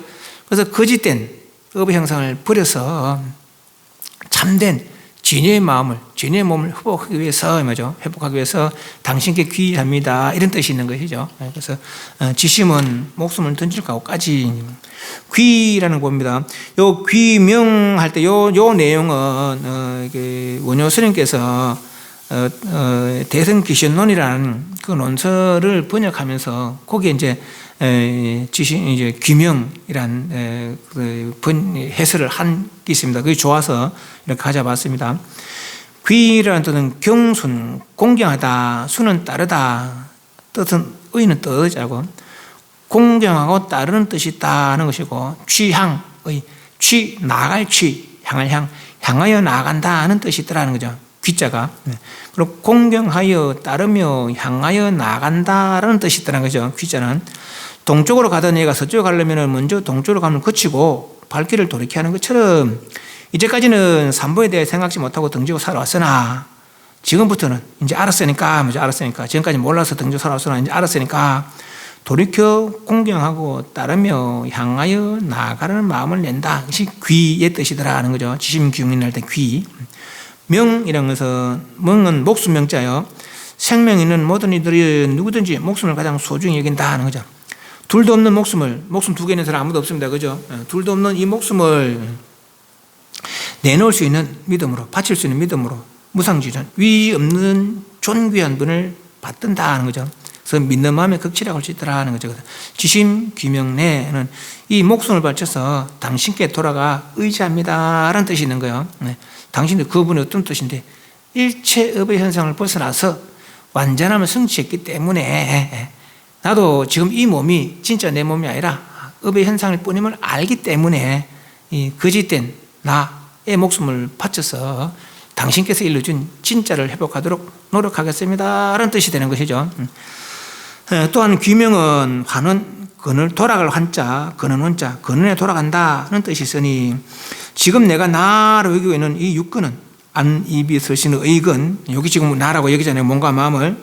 그래서 거짓된 업의 형상을 버려서 참된 진여의 마음을, 진여의 몸을 회복하기 위해서, 말이죠. 회복하기 위해서 당신께 귀합니다. 이런 뜻이 있는 것이죠. 그래서 지심은 목숨을 던질 각오까지. 귀라는 겁니다. 요 귀명할 때 요 내용은 원효 스님께서 대성귀신론이라는 그 논서를 번역하면서 거기에 이제 귀명이란 해설을 한 게 있습니다. 그게 좋아서 이렇게 가져봤습니다. 귀라는 뜻은 경순, 공경하다, 순은 따르다, 뜻은 의는 뜻하고 공경하고 따르는 뜻이 있다는 것이고, 취향의, 나아갈 향하여 나아간다 하는 뜻이 있다는 거죠. 귀자가. 그리고 공경하여 따르며 향하여 나아간다라는 뜻이 있다는 거죠. 귀자는. 동쪽으로 가던 얘가 서쪽으로 가려면 먼저 동쪽으로 가면 거치고 발길을 돌이켜 하는 것처럼 이제까지는 삼보에 대해 생각지 못하고 등지고 살아왔으나 지금부터는 이제 알았으니까 지금까지 몰라서 등지고 살아왔으나 이제 알았으니까 돌이켜 공경하고 따르며 향하여 나아가는 마음을 낸다. 이것이 귀의 뜻이더라 하는 거죠. 지심기용인 할 때 귀. 명이라는 것은, 명은 목숨 명자요. 생명 있는 모든 이들이 누구든지 목숨을 가장 소중히 여긴다 하는 거죠. 둘도 없는 목숨을, 목숨 두 개 있는 사람 아무도 없습니다. 그죠? 둘도 없는 이 목숨을 내놓을 수 있는 믿음으로, 바칠 수 있는 믿음으로 무상지전, 위 없는 존귀한 분을 받든다 하는 거죠. 그래서 믿는 마음에 극치라고 할 수 있더라 하는 거죠. 지심 귀명내는 이 목숨을 바쳐서 당신께 돌아가 의지합니다 라는 뜻이 있는 거예요. 당신들 그분이 어떤 뜻인데, 일체업의 현상을 벗어나서 완전함을 성취했기 때문에 나도 지금 이 몸이 진짜 내 몸이 아니라 업의 현상일 뿐임을 알기 때문에 이 거짓된 나의 목숨을 바쳐서 당신께서 일러준 진짜를 회복하도록 노력하겠습니다 라는 뜻이 되는 것이죠. 또한 귀명은 환원, 근을 돌아갈 환자, 근은 원자, 근원에 돌아간다는 뜻이 있으니 지금 내가 나로 여기고 있는 이 육근은 안, 입이, 설신의 의근, 여기 지금 나라고 여기잖아요. 몸과 마음을.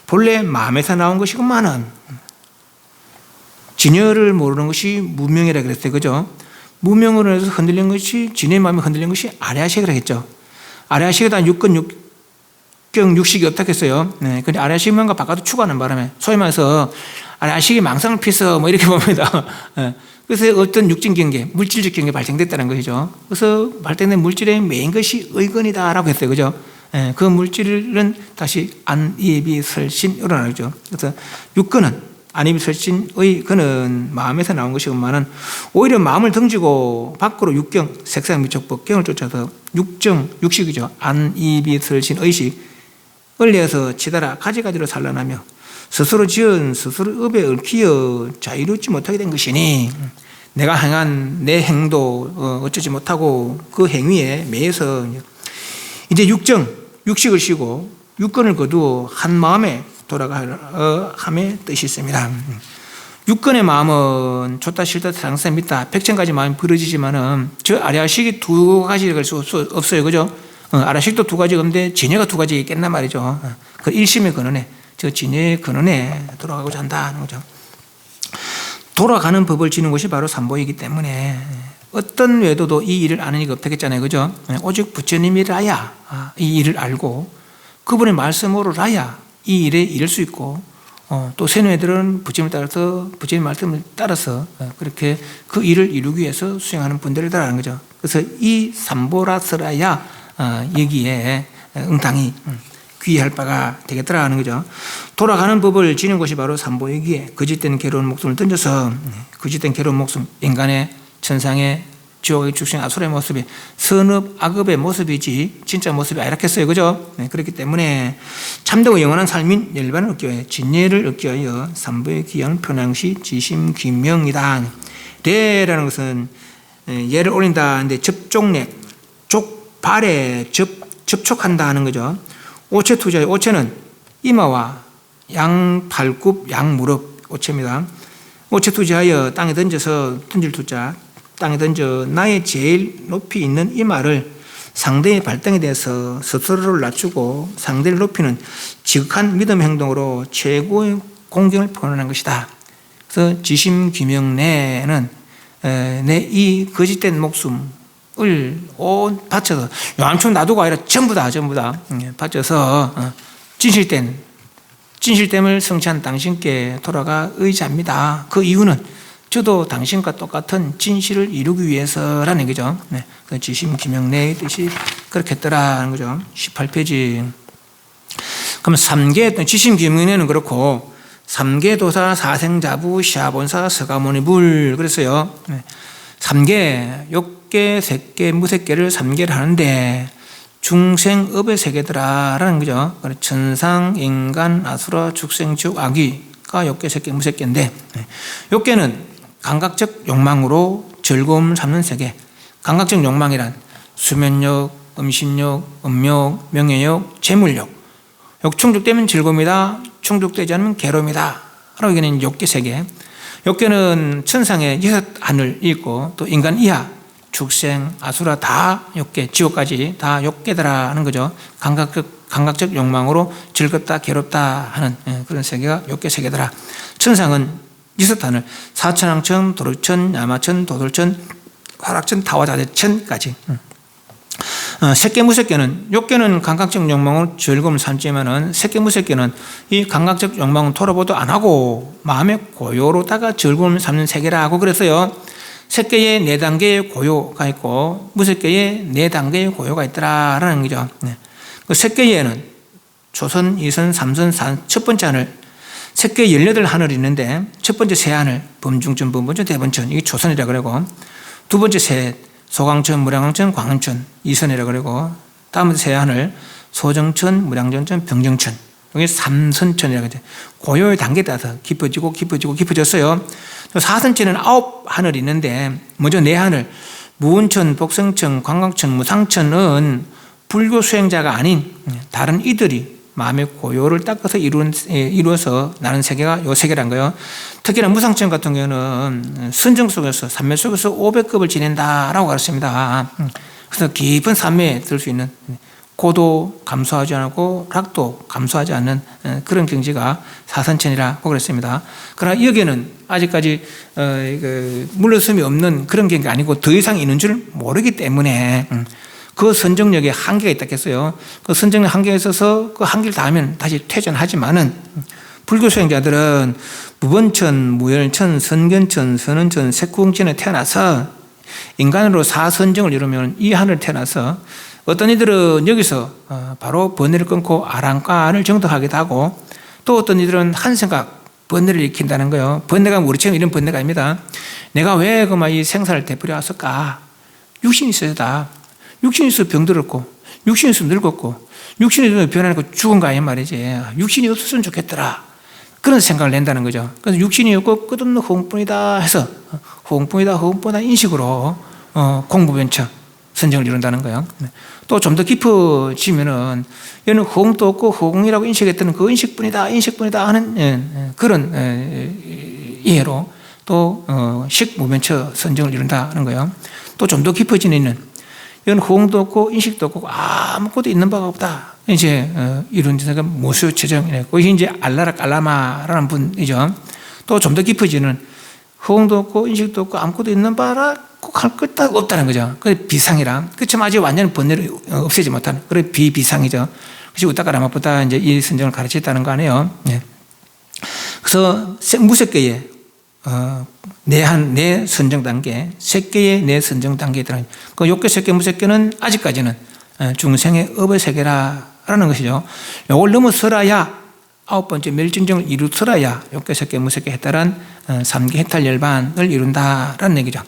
본래 마음에서 나온 것이구만은 진여를 모르는 것이 무명이라 그랬어요. 그죠? 무명으로 해서 흔들린 것이, 진의 마음이 흔들린 것이 아래아식이라 했죠. 아래아식에다 육근, 육경, 육식이 어떻겠어요? 네. 근데 아래아식만과 바깥으로 추구하는 바람에 소위 말해서 아래아식이 망상을 피서 뭐 이렇게 봅니다. 네. 그래서 어떤 육진 경계, 물질적 경계 발생됐다는 것이죠. 그래서 발생된 물질의 메인 것이 의근이다라고 했어요. 그죠? 예, 그 물질은 다시 안, 예비, 설신, 일어나죠. 그래서 육근은, 안입이, 설신의 근은 마음에서 나온 것이구만은 오히려 마음을 던지고 밖으로 육경, 색상, 미촉, 법경을 쫓아서 육정, 육식이죠. 안, 입이, 설신, 의식을 내어서 치달아 가지가지로 산란하며 스스로 지은 스스로 업에 얽히어 자유롭지 못하게 된 것이니 내가 행한 내 행도 어쩌지 못하고 그 행위에 매여서 이제 육정, 육식을 쉬고 육근을 거두어 한 마음에 돌아가 함의 뜻이 있습니다. 육근의 마음은 좋다 싫다 상세 믿다 100천가지 마음이 부러지지만은 저 아래아식이 두 가지가 갈 수 없어요. 그죠? 아래아식도 두 가지가 없는데 진여가 두 가지 있겠나 말이죠. 그 일심의 근원에, 저 진여의 근원에 돌아가고자 한다는 거죠. 돌아가는 법을 지는 것이 바로 삼보이기 때문에 어떤 외도도 이 일을 아는 이가 없겠잖아요. 그죠? 오직 부처님이라야 이 일을 알고 그분의 말씀으로라야 이 일에 이를 수 있고 또 세뇌들은 부처님을 따라서 부처님 말씀을 따라서 그렇게 그 일을 이루기 위해서 수행하는 분들이라는 거죠. 그래서 이 삼보라서라야 여기에 응당이 귀할 바가 되겠더라 하는 거죠. 돌아가는 법을 지는 것이 바로 삼보이기에 거짓된 괴로운 목숨을 던져서 거짓된 괴로운 목숨, 인간의 천상의 지옥의 축생 아수라의 모습이 선업 악업의 모습이지 진짜 모습이 아니라겠어요. 그죠? 네, 그렇기 때문에 참되고 영원한 삶인 열반을 얻기 위해 진예를 얻기 위하여 삼보의 귀양을 표현한 것이 지심 귀명이다. 레라는 것은 예를 올린다 하는데 접촉력, 족발에 접촉한다 하는 거죠. 오체 투자의 오체는 이마와 양 팔굽, 양 무릎 오체입니다. 오체 투자하여 땅에 던져서 던질 투자, 땅에 던져 나의 제일 높이 있는 이마를 상대의 발등에 대해서 스스로를 낮추고 상대를 높이는 지극한 믿음 행동으로 최고의 공경을 표현하는 것이다. 그래서 지심귀명내는 내 이 거짓된 목숨을 온 바쳐서 요한충 놔두고 아니라 전부 다 바쳐서 진실됨을 성취한 당신께 돌아가 의지합니다. 그 이유는 저도 당신과 똑같은 진실을 이루기 위해서라는 거죠. 네. 그 지심귀명내의 뜻이 그렇겠더라는 거죠. 18페이지. 그러면 3계, 지심귀명내는 그렇고 3계 도사 사생자부 시아본사 서가모니불 그랬어요. 네. 3계, 욕계, 색계, 무색계를 3계를 하는데 중생업의 세계더라라는 거죠. 천상, 인간, 아수라, 축생, 지옥, 악귀가 욕계, 색계, 무색계인데 욕계는 감각적 욕망으로 즐거움을 삼는 세계. 감각적 욕망이란 수면욕, 음식욕, 음욕, 명예욕, 재물욕. 욕 충족되면 즐거움이다. 충족되지 않으면 괴로움이다. 라고 얘기하는 욕계 세계. 욕계는 천상의 6하늘 있고 또 인간 이하, 축생, 아수라 다 욕계, 지옥까지 다 욕계더라 하는 거죠. 감각적 욕망으로 즐겁다, 괴롭다 하는 그런 세계가 욕계 세계더라. 천상은 6하늘, 사천왕천, 도르천, 야마천, 도돌천, 화락천, 타화자대천까지. 색계 무색계는 욕계는 감각적 욕망으로 즐거움을 삼지만은 색계 무색계는 이 감각적 욕망은 돌아보도 안 하고 마음의 고요로다가 즐거움을 삼는 세계라고 그랬어요. 색계에 4단계의 고요가 있고 무색계에 4단계의 고요가 있더라라는 거죠. 그 색계에는 초선, 2선, 3선, 4선 첫 번째 하늘, 색계 18하늘이 있는데 첫 번째 세하늘, 범중천, 범본천, 대본천 이게 초선이라 그러고 두 번째 세 소강천, 무량강천, 광천천 2선이라 그러고 다음 세하늘 소정천, 무량정천, 병정천 이게 3선천이라 그러죠. 고요의 단계에 따라서 깊어지고 깊어지고 깊어졌어요. 4선천에는 9하늘이 있는데 먼저 네하늘 무운천, 복성천, 광각천, 무상천은 불교 수행자가 아닌 다른 이들이 마음의 고요를 닦아서 이루어서 나는 세계가 요 세계란 거예요. 특히나 무상천 같은 경우는 선정 속에서 산매 속에서 500급을 지낸다라고 가르칩니다. 그래서 깊은 산매에 들 수 있는 고도 감소하지 않고 락도 감소하지 않는 그런 경지가 사선천이라고 그랬습니다. 그러나 여기는 아직까지 물러섬이 없는 그런 경지가 아니고 더 이상 있는 줄 모르기 때문에 그 선정력에 한계가 있다 했어요. 그 선정력 한계에 있어서 그 한계를 닿으면 다시 퇴전하지만은 불교 수행자들은 무번천, 무열천, 선견천, 선언천, 색구공천에 태어나서 인간으로 사선정을 이루면 이 하늘을 태어나서 어떤 이들은 여기서 바로 번뇌를 끊고 아랑간을 정득하기도 하고 또 어떤 이들은 한 생각 번뇌를 익힌다는 거예요. 번뇌가 우리처럼 이런 번뇌가 아닙니다. 내가 왜 이 생사를 되풀이 왔을까? 육신이 있어야다. 육신이 있어 병들었고 육신이 있어 늙었고 육신이 있어 변하고 죽은 거 아니야 말이지. 육신이 없었으면 좋겠더라. 그런 생각을 낸다는 거죠. 그래서 육신이 없고 끝없는 허공뿐이다 해서 허공뿐이다 허공뿐이다 인식으로 공부변처 선정을 이룬다는 거예요. 또 좀 더 깊어지면은 얘는 허공도 없고 허공이라고 인식했던 그 인식뿐이다 인식뿐이다 하는 그런 이해로 또 식무변처 선정을 이룬다는 거예요. 또 좀 더 깊어지는 이건 허공도 없고 인식도 없고 아무것도 있는 바가 없다. 이제 이런 데가 모수체정이네. 그것이 이제 알라라 깔라마라는 분이죠. 또 좀 더 깊어지는 허공도 없고 인식도 없고 아무것도 있는 바라 꼭 할 것 없다는 거죠. 그 비상이라. 그렇지만 아직 완전 번뇌를 없애지 못하는 그런 비비상이죠. 그래서 우따까라마보다 이제 이 선정을 가르쳤다는 거 아니에요. 네. 그래서 무색계에 내 선정 단계, 색계의 내 선정 단계에 들어가는 그 욕계, 색계, 무색계는 아직까지는 중생의 업의 세계라는 것이죠. 이걸 넘어서라야 9번째 멸진정을 이루서라야 욕계, 색계, 무색계 해탈한 3계 해탈 열반을 이룬다라는 얘기죠.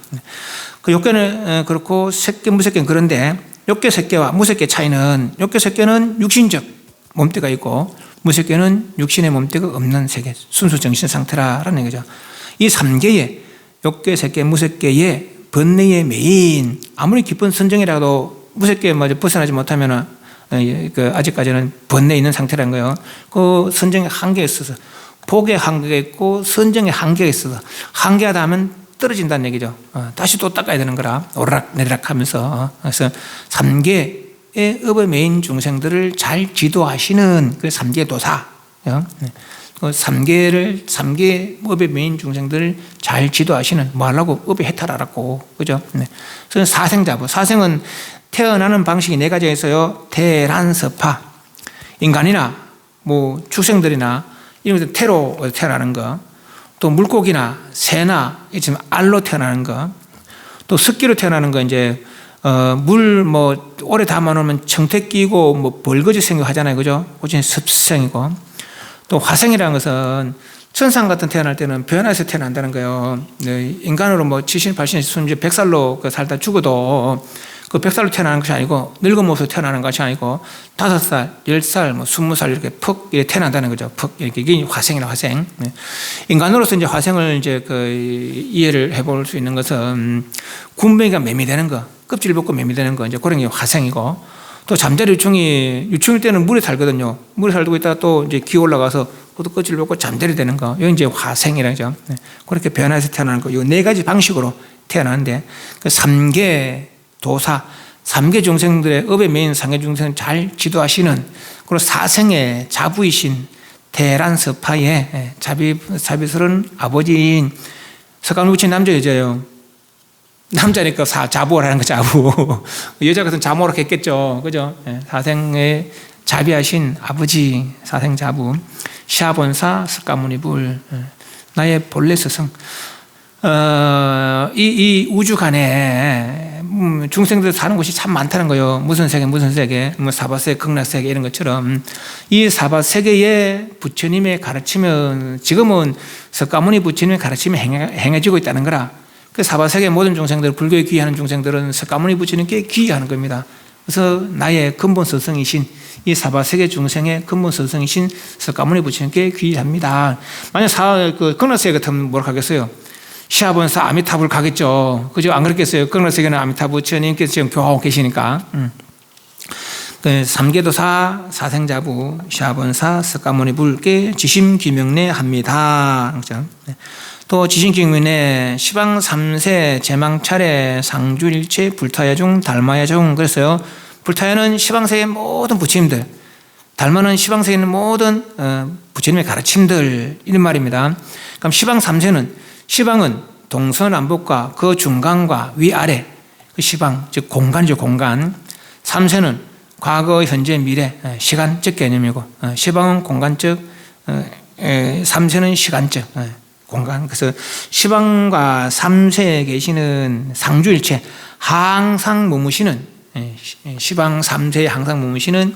그 욕계는 그렇고 색계, 무색계는 그런데 욕계, 색계와 무색계 차이는 욕계, 색계는 육신적 몸띠가 있고 무색계는 육신의 몸띠가 없는 세계, 순수 정신 상태라는 얘기죠. 이 3계의 욕계, 색계, 무색계의 번뇌의 메인 아무리 깊은 선정이라도 무색계에 벗어나지 못하면 아직까지는 번뇌에 있는 상태라는 거예요. 그 선정의 한계에 있어서 복의 한계가 있고 선정의 한계가 있어서 한계하다 하면 떨어진다는 얘기죠. 다시 또 닦아야 되는 거라 오르락 내리락 하면서 그래서 3계의 업의 메인 중생들을 잘 지도하시는 그 3계 도사 그 3계 업의 메인 중생들을 잘 지도하시는 뭐 하려고 업의 해탈하라고 그죠? 그래서 사생자부 사생은 태어나는 방식이 4가지가 있어요. 태란서파 인간이나 뭐 축생들이나 이런 것들 태로 태어나는 거, 또 물고기나 새나 지금 알로 태어나는 거, 또 습기로 태어나는 거 이제 물 오래 담아놓으면 청태 끼고 뭐 벌거지 생각하잖아요, 그죠? 그중에 습생이고. 또 화생이라는 것은 천상 같은 태어날 때는 변화해서 태어난다는 거예요. 인간으로 70, 80, 100살로 살다 죽어도 그 100살로 태어나는 것이 아니고 늙은 모습으로 태어나는 것이 아니고 5살, 10살, 20살 이렇게 푹 이렇게 태어난다는 거죠. 푹 이렇게 이게 화생이라 화생. 인간으로서 이제 화생을 이제 이해를 해볼 수 있는 것은 군뱅이가 매미되는 거, 껍질 벗고 매미되는 거 이제 그런 게 화생이고. 또 잠자리 유충일 때는 물에 살거든요. 물에 살고 있다가 또 이제 기어 올라가서 그것도 껍질 벗고 잠자리 되는 거. 이건 이제 화생이라죠. 그렇게 변화해서 태어나는 거. 이 4가지 방식으로 태어나는데 그 3계 도사, 3계 중생들의 업의 메인 3계 중생을 잘 지도하시는 그리고 사생의 자부이신 대란서파의 자비스러운 아버지인 석가모니 부처님 남자 여자예요. 남자니까 자부하라는 거, 자부. 여자 같은 자모라고 했겠죠. 그죠? 사생의 자비하신 아버지, 사생자부, 시아본사, 석가모니불, 나의 본래 스승. 이 우주간에 중생들 사는 곳이 참 많다는 거예요. 무슨 세계, 무슨 세계, 뭐 사바세계, 극락세계 이런 것처럼 이 사바세계의 부처님의 가르침은 지금은 석가모니 부처님의 가르침이 행해지고 있다는 거라. 그 사바세계 모든 중생들, 불교에 귀의하는 중생들은 석가모니 부처님께 귀의하는 겁니다. 그래서 나의 근본 스승이신 이 사바세계 중생의 근본 스승이신 석가모니 부처님께 귀의합니다. 만약 극락세계 같으면 뭐라 하겠어요? 시아본사 아미타불 가겠죠. 그죠? 안 그렇겠어요? 극락세계는 아미타 부처님께서 지금 교화하고 계시니까. 삼계도사, 사생자부, 시아본사, 석가모니불께 지심귀명내 합니다. 그렇죠? 또 지심귀명내 시방 3세 제망차례 상주일체 불타야중 달마야중. 그랬어요. 불타야는 시방세계의 모든 부처님들, 달마는 시방세계에 있는 모든 부처님의 가르침들 이런 말입니다. 그럼 시방 3세는 시방은 동서남북과 그 중간과 위아래 그 시방, 즉 공간이죠. 공간. 3세는 과거, 현재, 미래, 시간적 개념이고 시방은 공간적, 3세는 시간적 공간. 그래서 시방과 3세에 계시는 상주일체 항상 머무시는 시방 3세에 항상 머무시는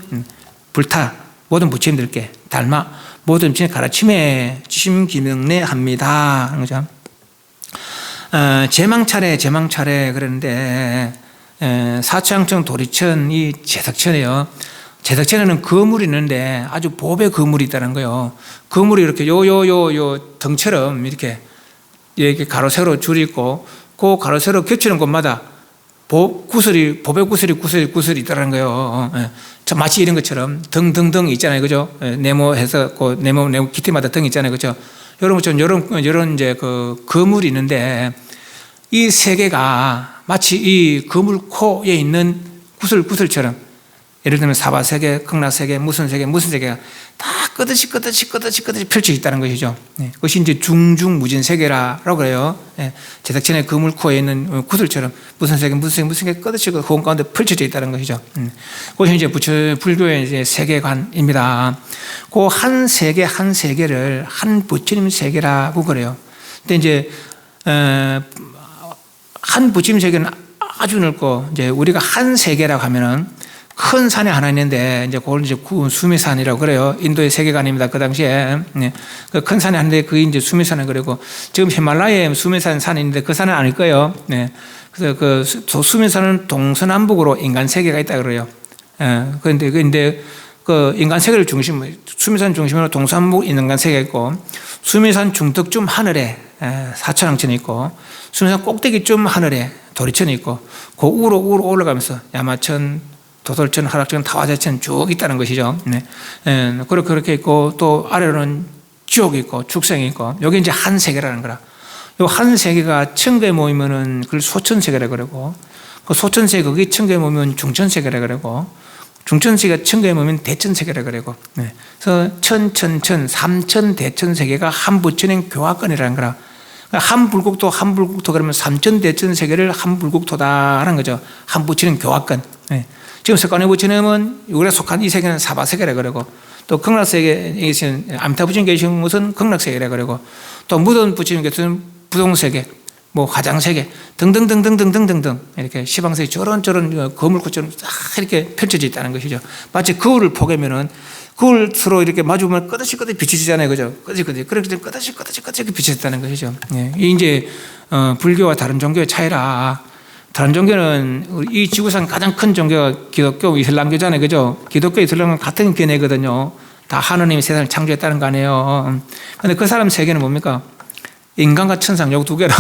불타 모든 부처님들께 달마 모든 부처님의 가르침에 지심귀명내 합니다. 그죠? 제망차례 그러는데 사창청 도리천 이 제석천이에요. 제석천에는 거물이 있는데 아주 보배 거물이 있다는 거예요. 거물이 이렇게 요 등처럼 이렇게 가로세로 줄이 있고 그 가로세로 겹치는 곳마다 보배 구슬이 있다는 거예요. 마치 이런 것처럼 등 있잖아요. 그죠? 네모해서 네모 기티마다 등 있잖아요. 그죠? 이런 이제 그 거물이 있는데 이 세 개가 마치 이 거물 코에 있는 구슬처럼 예를 들면 사바세계, 극락세계, 무슨 세계가 다 끄듯이 펼쳐 있다는 것이죠. 그것이 이제 중중무진세계라고 그래요. 제석천의 거물 코에 있는 구슬처럼 무슨 세계 끄듯이 그 고음 가운데 펼쳐져 있다는 것이죠. 그것이 이제 불교의 이제 세계관입니다. 그 한 세계를 한 부처님 세계라고 그래요. 근데 이제 한 부처님 세계는 아주 넓고 이제 우리가 한 세계라고 하면은 큰 산이 하나 있는데 이제 그걸 이제 수미산이라고 그래요. 인도의 세계관입니다. 그 당시에 그 큰 산이 하는데 그게 이제 수미산을 그리고 지금 히말라야에 수미산 산이 있는데 그 산은 아닐 거예요. 그래서 그 수미산은 동서남북으로 인간 세계가 있다 그래요. 그런데 그 인간 세계를 수미산 중심으로 동서남북 인간 세계가 있고 수미산 중턱쯤 하늘에 사천왕천이 있고 수미산 꼭대기쯤 하늘에 도리천이 있고 그 우로 올라가면서 야마천, 도솔천, 하락천, 타화자천 쭉 있다는 것이죠. 그렇게 있고 또 아래로는 지옥이 있고 축생이 있고 여기 이제 한 세계라는 거라. 요 한 세계가 천개에 모이면은 그걸 소천세계라 그러고 그 소천세계 거기 천개에 모이면 중천세계라 그러고 중천세계가 천개에 모이면 대천세계라 그러고 그래서 삼천 대천세계가 한 부처님 교화권이라는 거라. 한 불국토 그러면 삼천 대천세계를 한 불국토다라는 거죠. 한 부처님 교화권. 지금 석가모니 부처님은 우리가 속한 이 세계는 사바세계라 그러고 또 극락세계에 계신 아미타 부처님 계신 것은 극락세계라 그러고 또 무덤 부처님 계신 부동세계, 뭐 화장세계 등등등등등등등 이렇게 시방세계 저런 거물꽃처럼 싹 이렇게 펼쳐져 있다는 것이죠. 마치 거울을 보게면은 거울 서로 이렇게 마주보면 끄듯이 비춰지잖아요. 그죠? 그렇게 끄듯이 비춰졌다는 것이죠. 이 이제 불교와 다른 종교의 차이라. 다른 종교는 이 지구상 가장 큰 종교가 기독교, 이슬람교잖아요. 그죠? 기독교, 이슬람은 같은 견해거든요. 다 하느님이 세상을 창조했다는 거 아니에요. 근데 그 사람 세계는 뭡니까? 인간과 천상, 요 두 개라.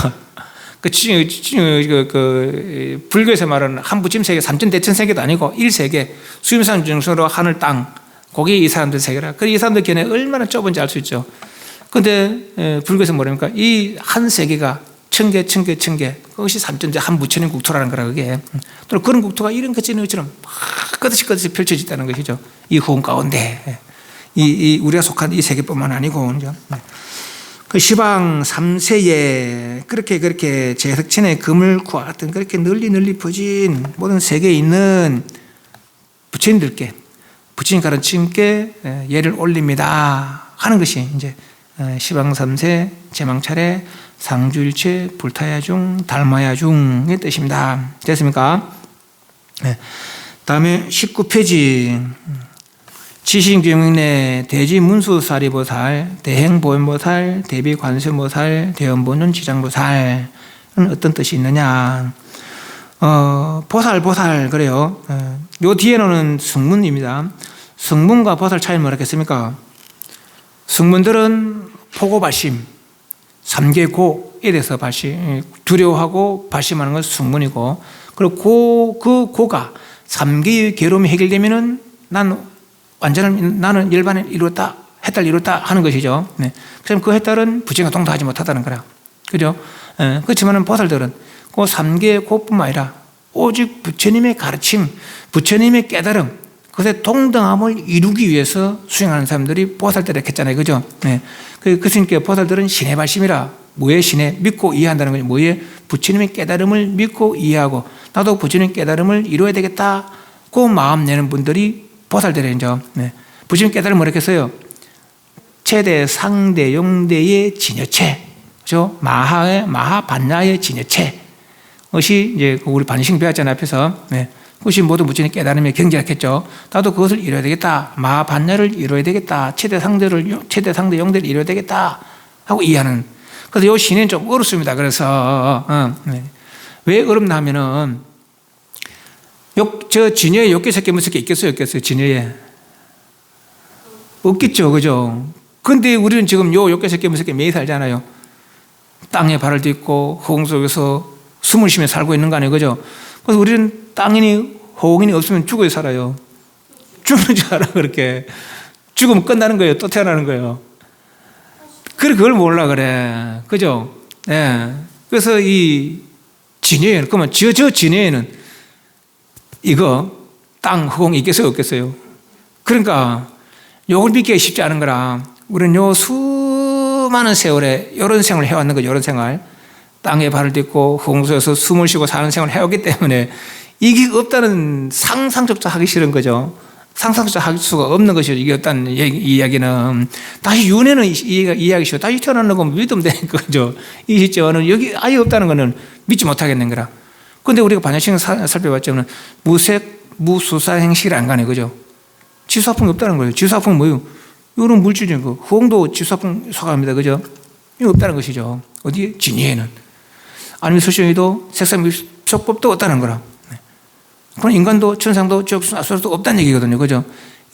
불교에서 말하는 한 부처님 세계, 삼천 대천 세계도 아니고 일세계, 수임산 중심으로 하늘, 땅, 거기 이 사람들 세계라. 그래서 이 사람들 견해 얼마나 좁은지 알 수 있죠. 근데 불교에서 뭐랍니까? 이 한 세계가 천개 그것이 삼천제 한 부처님 국토라는 거라. 그게 또 그런 국토가 이런 것처럼 끄듯이 펼쳐졌다는 것이죠. 이 호흡 가운데 이 우리가 속한 이 세계뿐만 아니고 그 시방 3세에 그렇게 제석천의 금을과 같은 그렇게 널리 퍼진 모든 세계에 있는 부처님들께, 부처님 가르침께 예를 올립니다 하는 것이 이제 시방 3세 제망차례 상주일체 불타야중 달마야중의 뜻입니다. 됐습니까? 다음에 19페이지 지신경인의 대지문수사리보살, 대행보현보살, 대비관세보살, 대원본尊 지장보살은 어떤 뜻이 있느냐? 보살 그래요. 요 뒤에는 승문입니다. 승문과 보살 차이는 뭐라겠습니까? 승문들은 포고발심, 삼계고에 대해서 발심, 두려워하고 발심하는 건 승문이고, 그리고 그 고가 삼계의 괴로움이 해결되면은 나는 열반을 이루었다, 해탈을 이루었다 하는 것이죠. 네. 그럼 그 해탈은 부처님과 동등하지 못하다는 거라. 그죠? 그렇지만은 보살들은 그 삼계 고뿐만 아니라 오직 부처님의 가르침, 부처님의 깨달음, 그것의 동등함을 이루기 위해서 수행하는 사람들이 보살들이라고 했잖아요. 그죠? 네. 그러니까 보살들은 신의 발심이라, 뭐의 신의 믿고 이해한다는 거죠. 뭐의 부처님의 깨달음을 믿고 이해하고, 나도 부처님의 깨달음을 이루어야 되겠다, 그 마음 내는 분들이 보살들이죠. 네. 부처님 깨달음을 뭐라고 했어요? 최대, 상대, 용대의 진여체. 그죠? 마하반야의 진여체. 그것이 이제 우리 반싱 배웠잖아요, 앞에서. 네. 그것이 모든 부처님 깨달음의 경지였겠죠. 나도 그것을 이뤄야 되겠다. 마하반야를 이뤄야 되겠다. 최대, 상대, 용대를 이뤄야 되겠다. 하고 이해하는. 그래서 이 신은 좀 어렵습니다. 그래서, 네. 왜 어렵나 하면은, 저 진여에 욕계 새끼 무섭게 있겠어요? 없겠어요? 진여에 없겠죠, 그죠? 근데 우리는 지금 요 욕계 새끼 무섭게 매일 살잖아요. 땅에 발을 딛고 허공 속에서 숨을 쉬며 살고 있는 거 아니에요, 그죠? 그래서 우리는 땅이니 허공이니 없으면 죽어야 살아요. 죽는 줄 알아, 그렇게. 죽으면 끝나는 거예요, 또 태어나는 거예요. 그걸 몰라 그래, 그죠? 네. 그래서 이 진여에는, 그러면 저 진여에는 이거 땅, 허공 있겠어요, 없겠어요? 그러니까 요걸 믿기가 쉽지 않은 거라. 우리는 요 수많은 세월에 이런 생활을 해왔는 거죠. 이런 생활, 땅에 발을 딛고 허공 속에서 숨을 쉬고 사는 생활을 해왔기 때문에 이게 없다는 상상조차 하기 싫은 거죠. 상상조차 할 수가 없는 것이죠. 이게 없다는 이야기는. 다시 윤회는 이해하기 쉬워. 다시 태어나는 건 믿으면 되는 거죠. 이 시점은 여기 아예 없다는 거는 믿지 못하겠는 거라. 근데 우리가 반야식을 살펴봤자면 무수사행식을 안 가네, 그죠? 지수화풍이 없다는 거예요. 지수화풍은 뭐예요? 이런 물질적인 거. 허공도 지수화풍 속합니다, 그죠? 이거 없다는 것이죠. 어디에? 진예에는. 아니면 수시에도 색상미촉법도 없다는 거라. 그럼 인간도 천상도 지옥수도 없다는 얘기거든요, 그죠?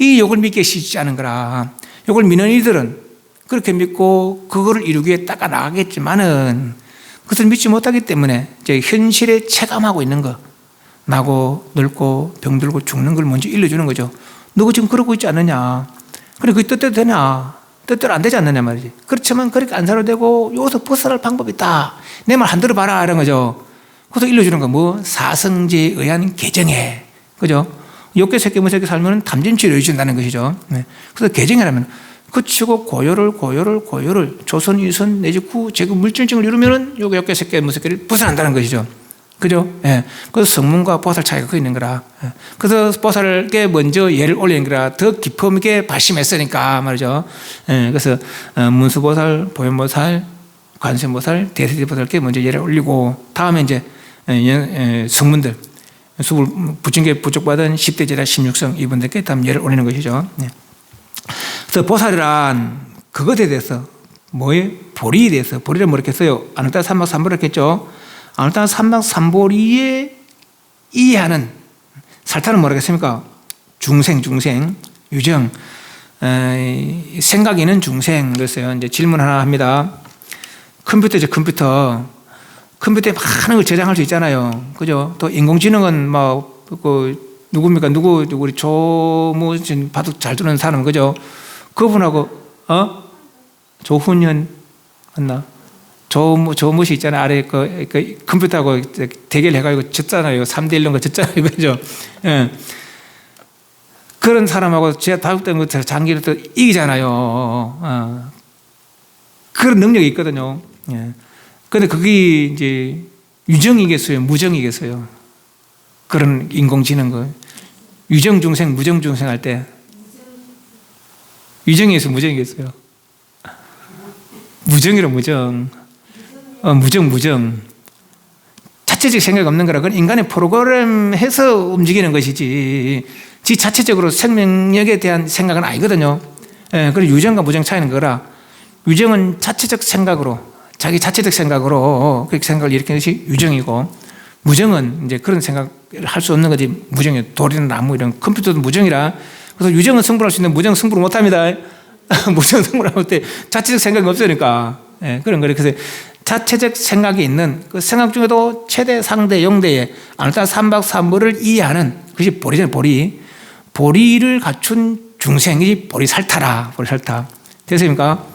이 욕을 믿기 쉽지 않은 거라. 욕을 믿는 이들은 그렇게 믿고 그거를 이루기 위해 닦아 나가겠지만은 그것을 믿지 못하기 때문에 이제 현실에 체감하고 있는 거, 나고 늙고 병들고 죽는 걸 먼저 일러주는 거죠. 너가 지금 그러고 있지 않느냐? 그래, 그게 뜻대로 되냐? 뜻대로 안 되지 않느냐 말이지. 그렇지만 그렇게 안 살아도 되고 여기서 벗어날 방법이 있다. 내 말 안 들어봐라 이런 거죠. 그래서 일러주는 거 뭐 사성제에 의한 개정해, 그죠? 욕계 새끼 무새끼 살면 탐진치를 해준다는 것이죠. 네. 그래서 개정해라면 그치고 고요를 조선, 이선 내지 구 제국 물질증을 이루면은 요게 욕계 새끼 무새끼를 벗어난다는 것이죠. 그죠? 예. 그래서 성문과 보살 차이가 그 있는 거라. 예. 그래서 보살에게 먼저 예를 올리는 거라. 더 깊음 있게 발심했으니까 말이죠. 예. 그래서 문수보살, 보현보살, 관세보살, 대세보살께 먼저 예를 올리고 다음에 이제 성문들, 부처님께 부족받은 10대 제자 16성 이분들께 다음 예를 올리는 것이죠. 예. 그래서 보살이란 그것에 대해서 뭐에 보리에 대해서 보리를 뭐라고 했어요? 아늑다 삼박삼보를 했겠죠. 아늑다 삼박삼보리에 이해하는 살타는 뭐라고 했습니까? 중생, 유정, 생각이 있는 중생. 그랬어요. 이제 질문 하나 합니다. 컴퓨터에 많은 걸 저장할 수 있잖아요. 그죠? 또 인공지능은 누굽니까? 우리 조무진 바둑 잘 두는 사람, 그죠? 그분하고, 조훈현, 맞나? 조무시 있잖아요. 아래 그 컴퓨터하고 대결해가지고 졌잖아요. 3대1로 거 졌잖아요. 그죠? 예. 그런 사람하고 제가 다육 때문에 장기를 또 이기잖아요. 그런 능력이 있거든요. 예. 근데 그게 이제 유정이겠어요? 무정이겠어요? 그런 인공지능 거. 유정중생, 무정중생 할 때. 유정이겠어요? 무정이겠어요? 무정이라 무정. 무정. 자체적 생각 없는 거라. 그건 인간의 프로그램해서 움직이는 것이지. 지 자체적으로 생명력에 대한 생각은 아니거든요. 예, 그리고 유정과 무정 차이는 거라. 유정은 자체적 생각으로, 자기 자체적 생각으로 그렇게 생각을 일으키는 것이 유정이고, 무정은 이제 그런 생각을 할 수 없는 거지. 무정이 돌이나 나무 이런 컴퓨터도 무정이라. 그래서 유정은 승부할 수 있는데 무정은 승부를 못 합니다. 무정 승부를 할 때 자체적 생각이 없으니까. 예, 그런 거예요. 그래서 자체적 생각이 있는 그 생각 중에도 최대, 상대, 영대의 아나타 삼박삼보를 이해하는 그것이 보리잖아요. 보리를 갖춘 중생이 보리살타라. 보리살타. 됐습니까?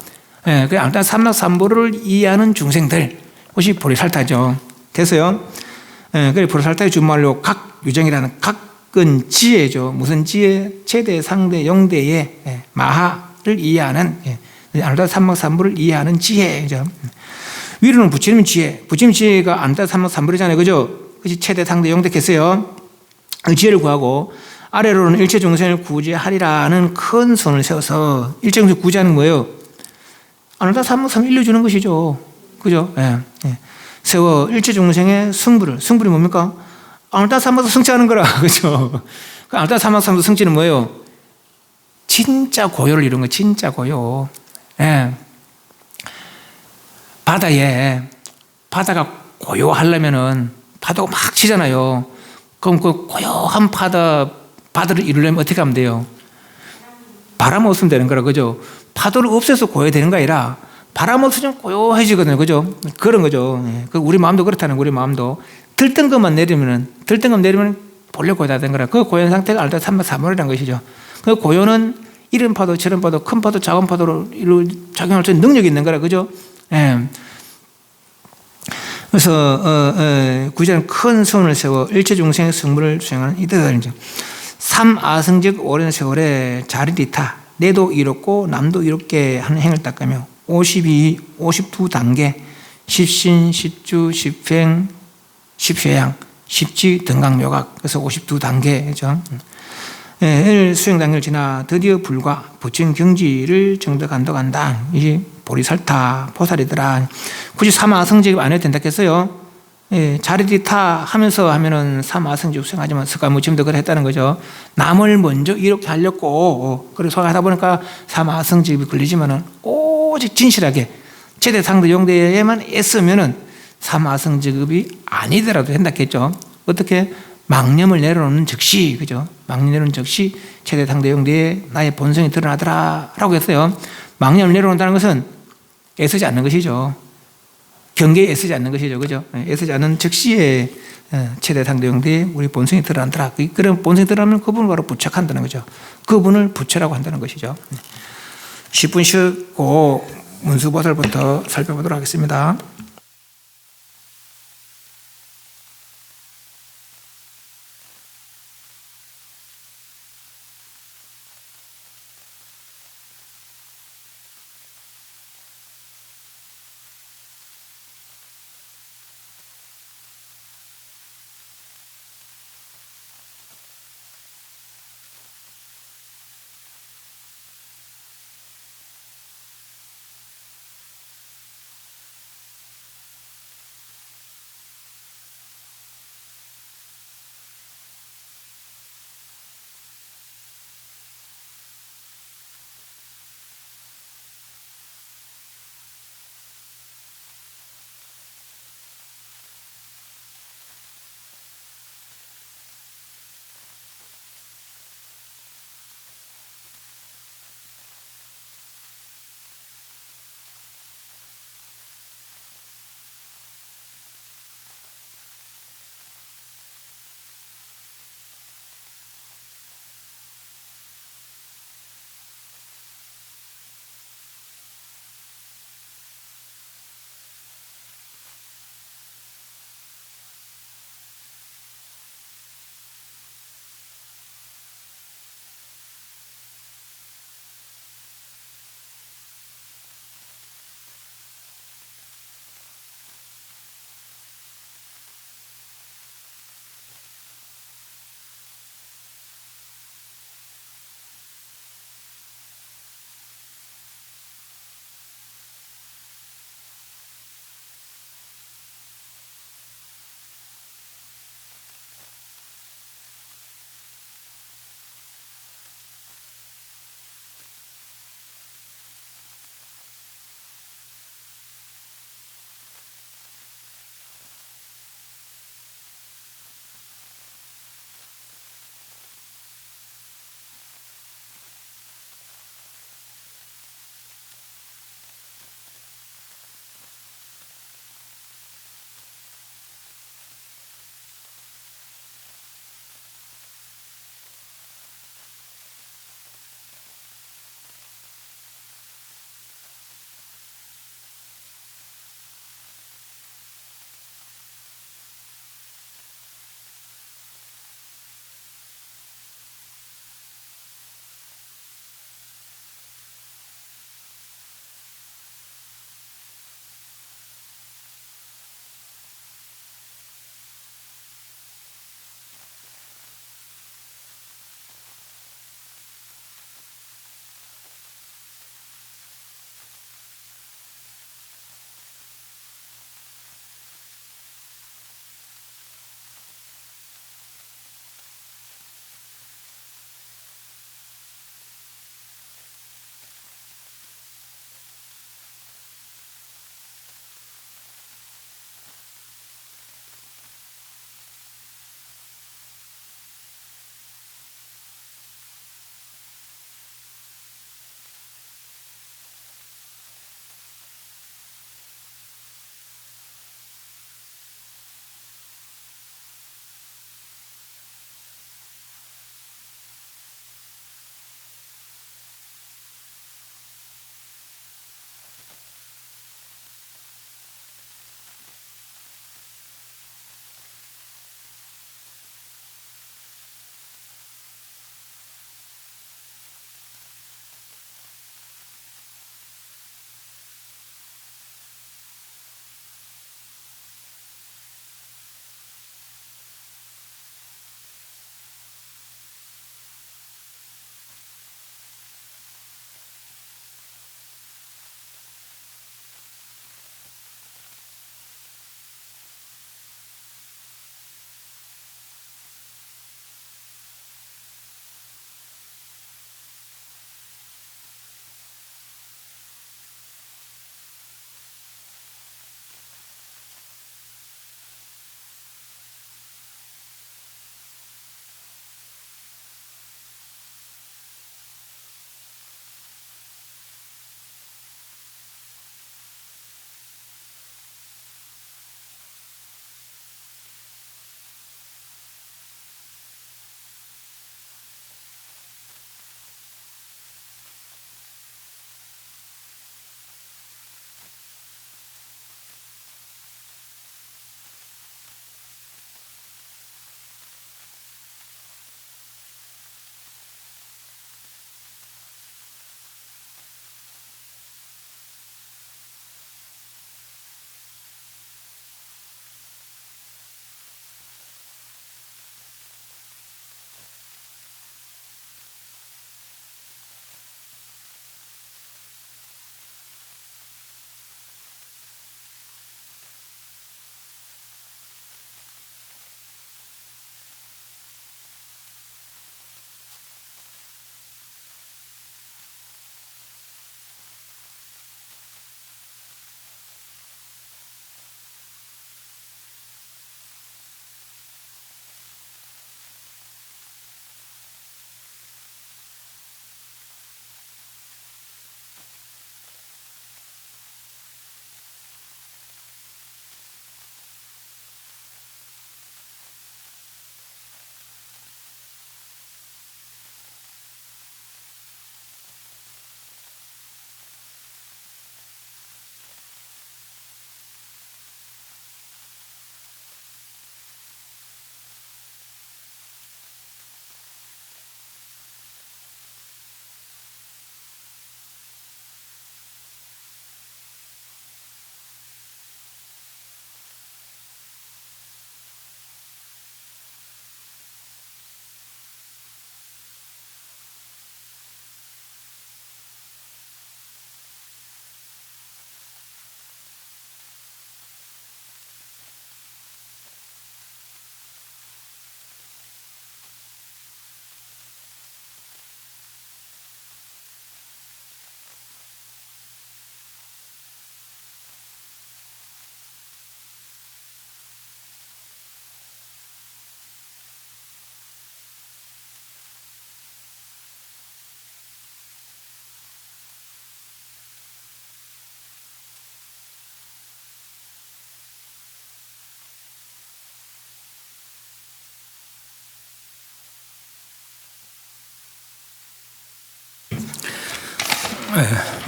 예, 그 아나타 삼박삼보를 이해하는 중생들 그것이 보리살타죠. 됐어요? 예, 그래 보리살타의 준말로 각 유정이라는 각은 지혜죠. 무슨 지혜? 최대, 상대, 영대의 마하를 이해하는 아나타 삼박삼보를 이해하는 지혜죠. 위로는 부처님 지혜. 부처님 지혜가 아나타 삼박삼보잖아요. 그죠? 그것이 최대, 상대, 영대겠어요. 그 지혜를 구하고 아래로는 일체 중생을 구제하리라는 큰 손을 세워서 일체 중생을 구제하는 거예요. 아나타 삼박삼보 일러주는 것이죠. 그죠? 예. 세워 일체 중생의 승불이 뭡니까? 아나타 삼박삼보 성취하는 거라. 그죠? 그 아나타 삼박삼보 성취는 뭐예요? 진짜 고요를 이룬 거, 진짜 고요. 예. 바다가 고요하려면은 파도가 막 치잖아요. 그럼 그 고요한 바다를 이루려면 어떻게 하면 돼요? 바람 없으면 되는 거라, 그죠? 파도를 없애서 고요되는 거 아니라 바람 없으면 고요해지거든요, 그죠? 그런 거죠. 우리 마음도 그렇다는 거예요, 우리 마음도. 들뜬 것만 내리면 본래 고요하다는 거라. 그 고요한 상태가 아나타 삼박삼보라는 것이죠. 그 고요는 이런 파도, 저런 파도, 큰 파도, 작은 파도로 작용할 수 있는 능력이 있는 거라, 그죠? 예. 그래서 구제는 큰 손을 세워 일체 중생의 승부를 수행하는 이들. 삼아승즉 오랜 세월에 자리리타 내도 이롭고 남도 이롭게 하는 행을 닦으며 52단계 십신, 십주, 십행, 십회양, 십지, 등강묘각. 그래서 52단계죠. 수행 단계를 지나 드디어 불과 부처인 경지를 정덕한다. 이게 보리살타, 보살이더라. 굳이 삼아성직 안 해도 된다 했어요. 자리리타 하면은 삼아성직 수행하지만 석가모니도 그래 했다는 거죠. 남을 먼저 이렇게 하려고 그래서 하다 보니까 삼아성직이 걸리지만은 오직 진실하게 최대 상대 용대에만 애쓰면은 삼아성직이 아니더라도 된다 했죠. 어떻게? 망념을 내려놓는 즉시, 그죠? 망념 내려놓는 즉시 최대 상대 용대에 나의 본성이 드러나더라라고 했어요. 망념을 내려놓는다는 것은 애쓰지 않는 것이죠. 경계에 애쓰지 않는 것이죠. 그죠? 애쓰지 않는 즉시에 최대 상대 용대에 우리 본성이 드러나더라. 그런 본성이 드러나면 그분을 바로 부착한다는 거죠. 그분을 부처라고 한다는 것이죠. 10분 쉬고 문수보살부터 살펴보도록 하겠습니다.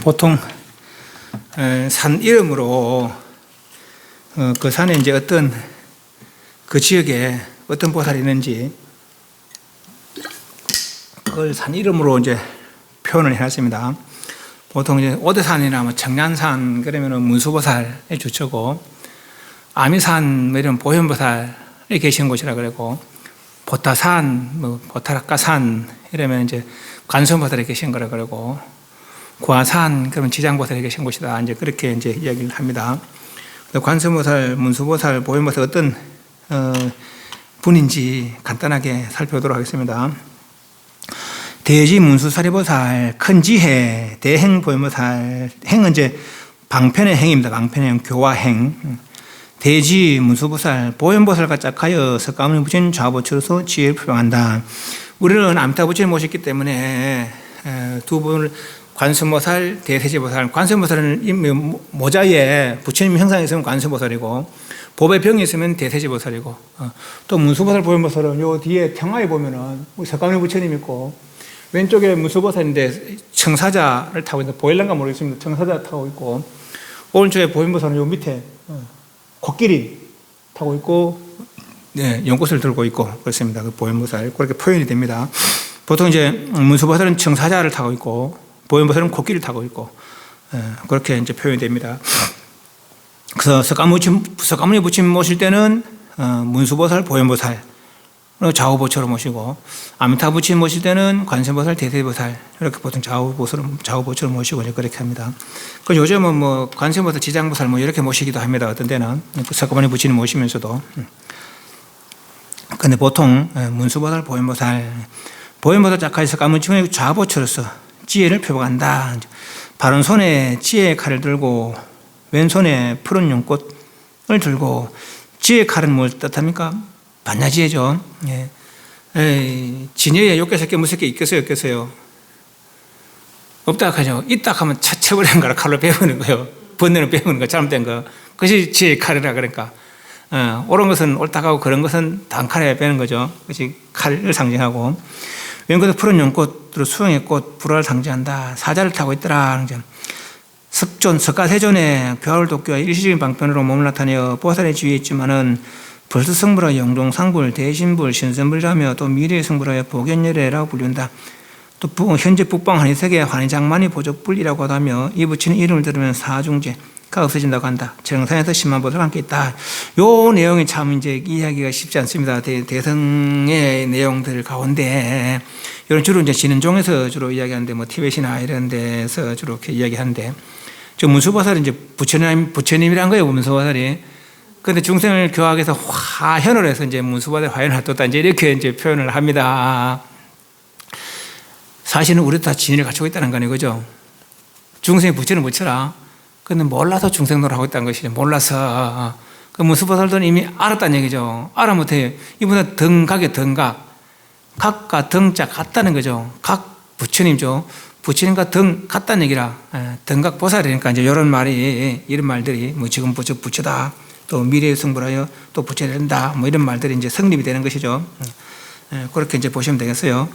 보통 산 이름으로 그 산에 이제 어떤 그 지역에 어떤 보살이 있는지 그걸 산 이름으로 이제 표현을 해놨습니다. 보통 이제 오대산이나 뭐 청량산 그러면은 문수보살의 주처고, 아미산 뭐 이런 보현보살이 계신 곳이라 그러고, 보타산, 뭐 보타락가산 이러면 이제 관세음보살이 계신 거라 그러고, 구화산 그러면 지장보살이 계신 곳이다. 이제 그렇게 이제 이야기를 합니다. 관세음보살, 문수보살, 보현보살 어떤 분인지 간단하게 살펴보도록 하겠습니다. 대지 문수사리보살, 큰지혜, 대행보현보살, 행은 이제 방편의 행입니다. 방편의 행, 교화행. 대지 문수보살, 보현보살과 짝하여 석가모니 부처님 좌보처로서 지혜를 표방한다. 우리는 아미타 부처님 모셨기 때문에 두 분을 관세음보살, 대세지보살. 관세음보살은 모자에 부처님 형상이 있으면 관세음보살이고, 법의 병이 있으면 대세지보살이고, 또 문수보살, 보현보살은 요 뒤에 평화에 보면은 석가모니 부처님 있고, 왼쪽에 문수보살인데 청사자를 타고 있는데 보일란가 모르겠습니다. 청사자 타고 있고, 오른쪽에 보현보살은 요 밑에 코끼리 타고 있고, 네, 연꽃을 들고 있고 그렇습니다. 그 보현보살 그렇게 표현이 됩니다. 보통 이제 문수보살은 청사자를 타고 있고, 보현보살은 코끼리를 타고 있고, 그렇게 이제 표현이 됩니다. 그래서 석가모니 부처님 모실 때는 문수보살, 보현보살 좌우보처로 모시고, 아미타 부처님 모실 때는 관세음보살, 대세보살 이렇게 보통 좌우보처로 모시고 이제 그렇게 합니다. 그 요즘은 뭐 관세음보살, 지장보살 뭐 이렇게 모시기도 합니다. 어떤 때는 석가모니 부처님 모시면서도. 근데 보통 문수보살, 보현보살 짝하여 석가모니 부처님의 좌보처로서 지혜를 표방한다. 바른 손에 지혜의 칼을 들고 왼손에 푸른 용꽃을 들고, 지혜의 칼은 뭘 뜻합니까? 반야지혜죠. 예. 진여에 욕개새끼 무새끼 있겠어요? 없다 하죠. 있다 하면 쳐버리는 거라 칼로 베우는 거예요. 번뇌는 베우는 거, 잘못된 거. 그것이 지혜의 칼이라 그러니까. 옳은 것은 옳다고 하고 그런 것은 단칼에 베는 거죠. 그것이 칼을 상징하고, 왼곳에 푸른 용꽃으로 수영의 꽃, 불화를 상징한다. 사자를 타고 있더라. 석존, 석가세존에 교화를 돕기와 일시적인 방편으로 몸을 나타내어 보살의 지위에 있지만은 벌수성불하 영종상불, 대신불, 신선불이라며 또 미래의 성불하여 보견열애라고 불린다. 또 현재 북방 한의세계 환희장만이 보족불이라고 하다며 이 부처는 이름을 들으면 사중제가 없어진다고 한다. 정상에서 10만 보살과 함께 있다. 요 내용이 참 이제 이해하기가 쉽지 않습니다. 대성의 내용들 가운데 이런 주로 이제 진은종에서 주로 이야기하는데, 뭐 티벳이나 이런 데서 주로 이렇게 이야기하는데, 저 문수보살이 이제 부처님이란 거예요. 문수보살이. 그런데 중생을 교하기 위해서 화현을 해서 이제 문수보살 화현을 핫도다 이제 이렇게 이제 표현을 합니다. 사실은 우리도 다 진리를 갖추고 있다는 거 아니에요, 그죠? 중생이 부처는 부처라. 근데 몰라서 중생 노릇하고 있다는 것이죠. 몰라서. 그 문수보살들은 이미 알았다는 얘기죠. 알아 못해요. 이분은 등각이에요, 등각. 각과 등자 같다는 거죠. 각 부처님죠. 부처님과 등 같다는 얘기라. 등각 보살이니까 이제 이런 말들이 뭐 지금 부처다. 또 미래에 성불하여 또 부처가 된다. 뭐 이런 말들이 이제 성립이 되는 것이죠. 그렇게 이제 보시면 되겠어요.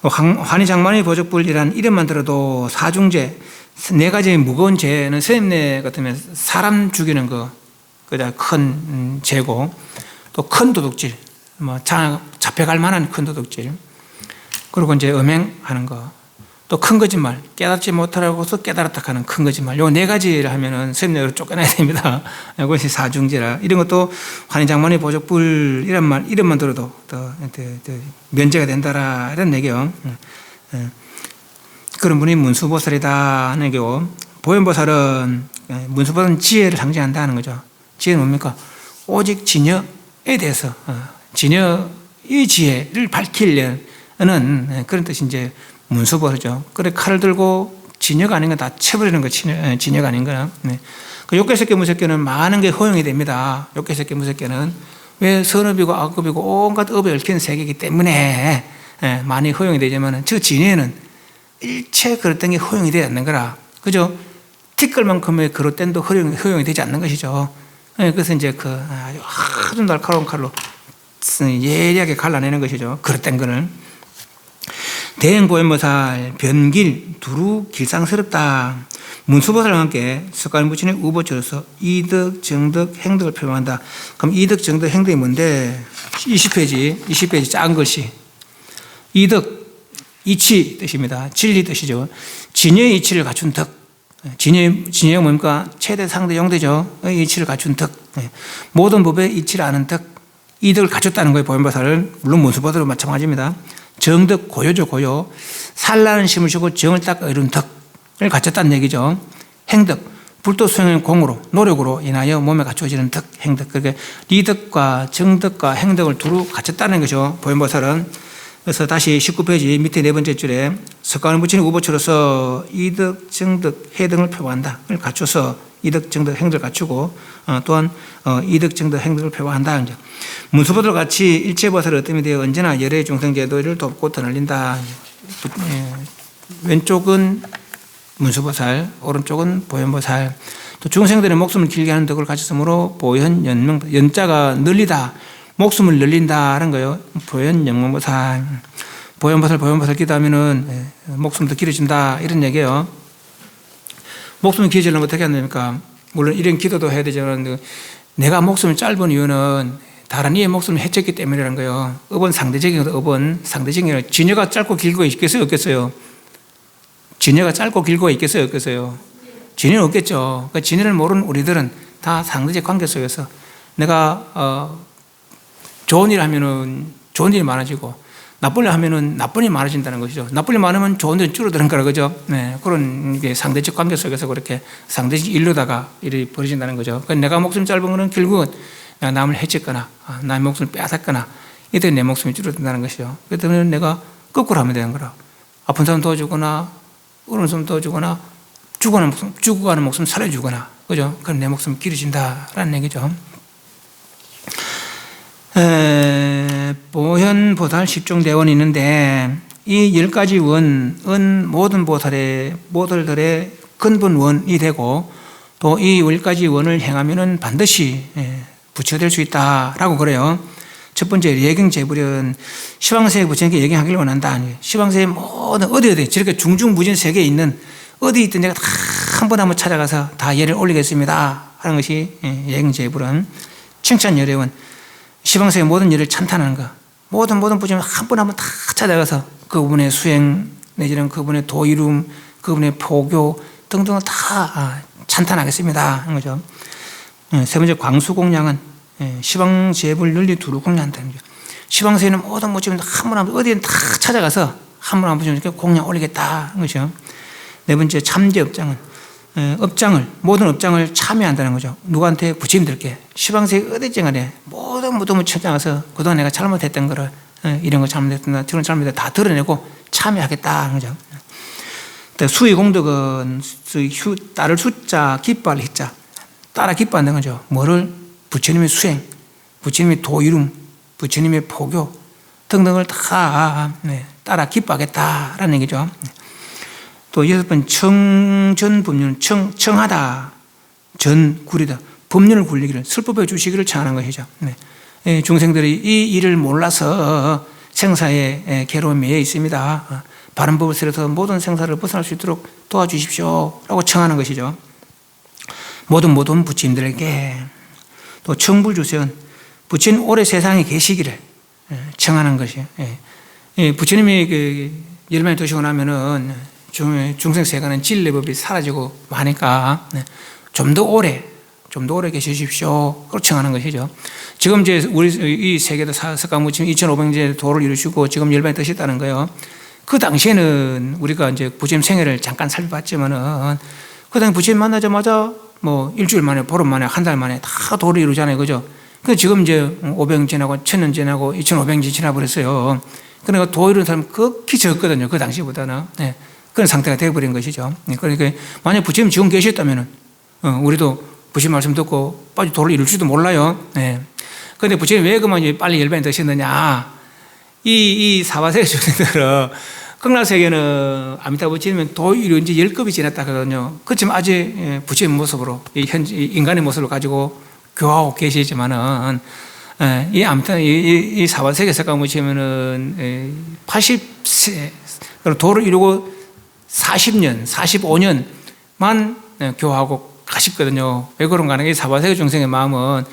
환희장만의 보족불이라는 이름만 들어도 사중죄, 네 가지 무거운 죄는 선생님 같으면 사람 죽이는 거, 그다 큰 죄고, 또 큰 도둑질, 뭐 잡혀갈 만한 큰 도둑질, 그리고 이제 음행하는 거, 또 큰 거짓말, 깨닫지 못하라고서 깨달았다 하는 큰 거짓말, 요 네 가지를 하면은 선생님으로 쫓겨나야 됩니다. 이것이 사중죄라. 이런 것도 환희장만의 보족불 이런 말 이름만 들어도 더 면제가 된다라 이런 얘기요. 그런 분이 문수보살이다 하는 얘기고, 보현보살은 문수보살은 지혜를 상징한다는 거죠. 지혜는 뭡니까? 오직 진여에 대해서 진여의 지혜를 밝히려는 그런 뜻이 이제 문수보살이죠. 그래 칼을 들고 진여가 아닌 거 다 쳐버리는 거, 진여가 아닌 거나. 그 욕개새끼 무새끼는 많은 게 허용이 됩니다. 욕개새끼 무새끼는 왜 선업이고 악업이고 온갖 업에 얽힌 세계이기 때문에 많이 허용이 되지만, 저 진여는 일체 그릇된 게 허용이 되지 않는 거라. 그죠? 티끌만큼의 그릇된도 허용이 되지 않는 것이죠. 그래서 이제 아주 날카로운 칼로 예리하게 갈라내는 것이죠. 그릇된 거는. 대행보현보살 변길 두루 길상스럽다. 문수보살과 함께 석가모니 부처님의 우보처로서 이덕, 정덕, 행덕을 표방한다. 그럼 이덕, 정덕, 행덕이 뭔데? 20페이지 작은 글씨. 이덕, 이치 뜻입니다. 진리 뜻이죠. 진여의 이치를 갖춘 덕. 진여가 뭡니까? 최대, 상대, 영대죠. 이치를 갖춘 덕. 모든 법의 이치를 아는 덕. 이덕을 갖췄다는 거예요. 보현보살은. 물론 문수보살도 마찬가지입니다. 정덕, 고요죠, 고요. 산란은 심을 쉬고 정을 닦아 이룬 덕을 갖췄다는 얘기죠. 행덕, 불도 수행의 공으로, 노력으로 인하여 몸에 갖추어지는 덕, 행덕. 그렇게 리덕과 정덕과 행덕을 두루 갖췄다는 거죠. 보현보살은. 그래서 다시 19페이지 밑에 네 번째 줄에 석가모니 부처님 우보처로서 이덕, 정덕, 해등을 표방한다. 를 갖춰서 이덕, 정덕, 행덕을 갖추고 또한 이덕, 정덕, 행덕을 표방한다. 문수보살과 같이 일체보살의 어뜸이 되어 언제나 열의 중생제도를 돕고 드날린다. 왼쪽은 문수보살, 오른쪽은 보현보살. 또 중생들의 목숨을 길게 하는 덕을 갖췄으므로 보현, 연명, 연자가 늘리다. 목숨을 늘린다는 거예요. 보현, 영명보살. 보현보살 기도하면은 목숨도 길어진다. 이런 얘기예요. 목숨이 길어지려면 어떻게 해야 됩니까? 물론 이런 기도도 해야 되지만 내가 목숨이 짧은 이유는 다른 이의 목숨을 해쳤기 때문이라는 거예요. 업은 상대적인 거다. 업은 상대적인 거. 진여가 짧고 길고 있겠어요? 없겠어요? 진여가 짧고 길고 있겠어요? 없겠어요? 진여는 없겠죠. 그러니까 진여를 모르는 우리들은 다 상대적 관계 속에서 내가 좋은 일 하면은 좋은 일이 많아지고 나쁜 일 하면은 나쁜 일이 많아진다는 것이죠. 나쁜 일 많으면 좋은 일이 줄어드는 거라 그죠? 네, 그런 게 상대적 관계 속에서 그렇게 상대적 일로다가 일이 벌어진다는 거죠. 그러니까 내가 목숨 짧은 거는 결국은 내가 남을 해쳤거나 남의 목숨을 빼앗았거나 이때 내 목숨이 줄어든다는 것이죠. 그렇기 때문에 내가 거꾸로 하면 되는 거라. 아픈 사람 도와주거나 어려운 사람 도와주거나 죽어가는 목숨 살려주거나 그죠? 그럼 내 목숨이 길어진다라는 얘기죠. 보현보살 10종 대원이 있는데 이 10가지 원은 모든 보살들의 근본 원이 되고 또 이 10가지 원을 행하면은 반드시 부처될 수 있다라고 그래요. 첫 번째 예경재불연 시황세계 부처님께 예경하기를 원한다. 시황세계 모든 어디 저렇게 중중무진 세계에 있는 어디 있든 내가 다 한 번 한번 찾아가서 다 예를 올리겠습니다 하는 것이 예경재불연. 칭찬열애원 시방세의 모든 일을 찬탄하는 것. 모든 부처님 한 번 다 찾아가서 그분의 수행 내지는 그분의 도이룸, 그분의 포교 등등을 다 찬탄하겠습니다 하는 거죠. 세 번째 광수공양은 시방제불 윤리 두루 공양한다는 거죠. 시방세에는 모든 부처님 한 번 어디든 다 찾아가서 한 번 부처님께 공양 올리겠다 하는 거죠. 네 번째 참제업장은 모든 업장을 참여한다는 거죠. 누구한테? 부처님들께. 시방세계 어디쯤 간에 모든 무덤을 찾아가서 그동안 내가 잘못했던 거를 이런 거 잘못했다 저런 잘못했다 다 드러내고 참여하겠다 하는 거죠. 수의공덕은 따를 수자 기뻐할 희자 따라 기뻐한다는 거죠. 뭐를? 부처님의 수행, 부처님의 도이룸, 부처님의 포교 등등을 다 따라 기뻐하겠다라는 얘기죠. 또 여섯 번 청전법륜 청하다 전구리다 법륜을 굴리기를 설법해 주시기를 청하는 것이죠. 중생들이 이 일을 몰라서 생사에 괴로움에 매여 있습니다. 바른 법을 들여서 모든 생사를 벗어날 수 있도록 도와주십시오라고 청하는 것이죠. 모든 부처님들에게 또 청불주세원 부처님 오래 세상에 계시기를 청하는 것이에요. 부처님이 열반이 되시고 나면은 중생 세간은 진리법이 사라지고 하니까 좀 더 오래 계시십시오. 그렇게 청하는 것이죠. 지금 이제 우리 이 세계도 석가모니 2,500년 도를 이루시고 지금 열반이 되셨다는 거예요. 그 당시에는 우리가 이제 부처님 생애를 잠깐 살펴봤지만은 그 당시 부처님 만나자마자 뭐 일주일 만에, 보름 만에, 한 달 만에 다 도를 이루잖아요. 그죠? 그 지금 이제 500년 지나고 1000년 지나고 2,500년 지나버렸어요. 그러니까 도 이루는 사람 극히 적거든요. 그 당시보다는. 그런 상태가 되어버린 것이죠. 그러니까 만약 부처님 지금 계셨다면 우리도 부처님 말씀 듣고 빨리 도를 이룰지도 몰라요. 그런데 부처님 왜 그만 빨리 열반이 되셨느냐. 이 사바세계 중생들은 극락세계는 아미타 부처님은 도 이룬 지 10급이 지났다 하거든요. 그렇지만 아직 부처님 모습으로 인간의 모습을 가지고 교화하고 계시지만은 이 아미타 이 사바세계 석가모니는 80세 그리고 도를 이루고 40년, 45년만 교화하고 가셨거든요. 왜 그런가 하는 게 사바세계 중생의 마음은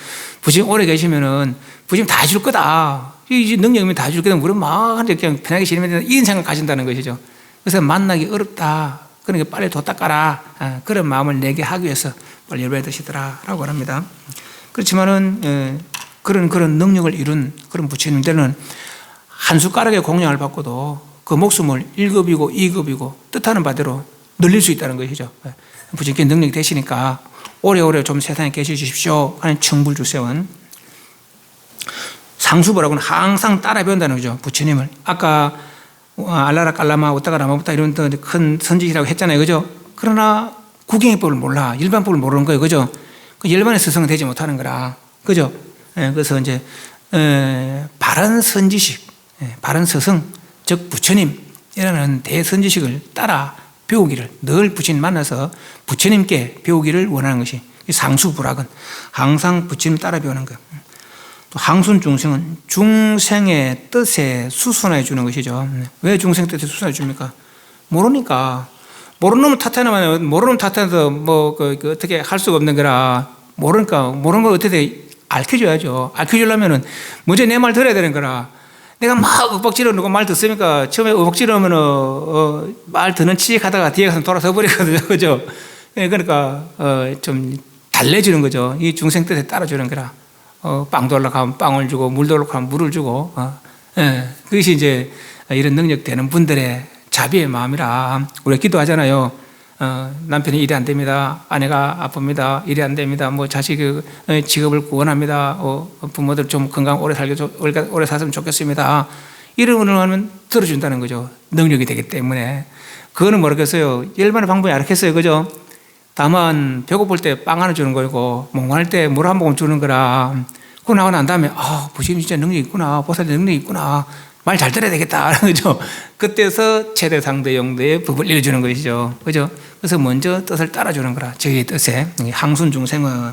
부처님 오래 계시면은 부처님 다 줄 거다. 이 능력이면 다 줄 거다. 우리 막 그냥 편하게 지내면 된다. 이런 생각 가진다는 것이죠. 그래서 만나기 어렵다. 그러니까 빨리 도 닦아라. 그런 마음을 내게 하기 위해서 빨리 열반에 드시더라라고 합니다. 그렇지만은 그런 능력을 이룬 그런 부처님들은 한 숟가락의 공양을 받고도 그 목숨을 1급이고 2급이고 뜻하는 바대로 늘릴 수 있다는 것이죠. 부처님께 능력이 되시니까 오래오래 좀 세상에 계셔 주십시오 하는 청불주세원. 상수부라고는 항상 따라 배운다는 거죠. 부처님을. 아까 알라라 깔라마 우따가 라마부타 이런 큰 선지시라고 했잖아요. 그죠? 그러나 구경의법을 몰라. 일반법을 모르는 거예요. 그죠? 그 일반의 스승은 되지 못하는 거라. 그죠? 그래서 이제 바른 선지식, 바른 스승, 즉 부처님이라는 대선지식을 따라 배우기를 늘 부처님 만나서 부처님께 배우기를 원하는 것이 상수불학은 항상 부처님 따라 배우는 거예요. 또 항순 중생은 중생의 뜻에 수순해 주는 것이죠. 왜 중생 뜻에 수순해 줍니까? 모르니까. 모르는 놈 탓하면 모르는 놈 탓해서 뭐 어떻게 할 수가 없는 거라. 모르니까 모르는 걸 어떻게 알려줘야죠. 알려주려면은 먼저 내 말 들어야 되는 거라. 내가 막 윽박지르 누가 말 듣습니까? 처음에 윽박지르면은 말 듣는 취직하다가 뒤에 가서 돌아서 버리거든요. 그죠? 그러니까 좀 달래주는 거죠. 이 중생 뜻에 따라주는 거라. 빵 돌러 가면 빵을 주고 물 돌러 가면 물을 주고 그것이 이제 이런 능력 되는 분들의 자비의 마음이라. 우리가 기도하잖아요. 남편이 일이 안 됩니다. 아내가 아픕니다. 일이 안 됩니다. 뭐 자식 직업을 구원합니다. 부모들 좀 건강 오래 살았으면 좋겠습니다. 이런 걸 하면 들어준다는 거죠. 능력이 되기 때문에. 그거는 모르겠어요. 일반의 방법이 알겠어요. 그죠? 다만 배고플 때 빵 하나 주는 거고 몽환할 때 물 한 모금 주는 거라. 그거 나고 난 다음에 부처님 진짜 능력이 있구나. 보살님 능력이 있구나. 말 잘 들어야 되겠다. 그죠? 그때서 최대 상대 용대의 법을 일러주는 것이죠. 그죠? 그래서 먼저 뜻을 따라주는 거라. 저희 뜻에. 항순 중생은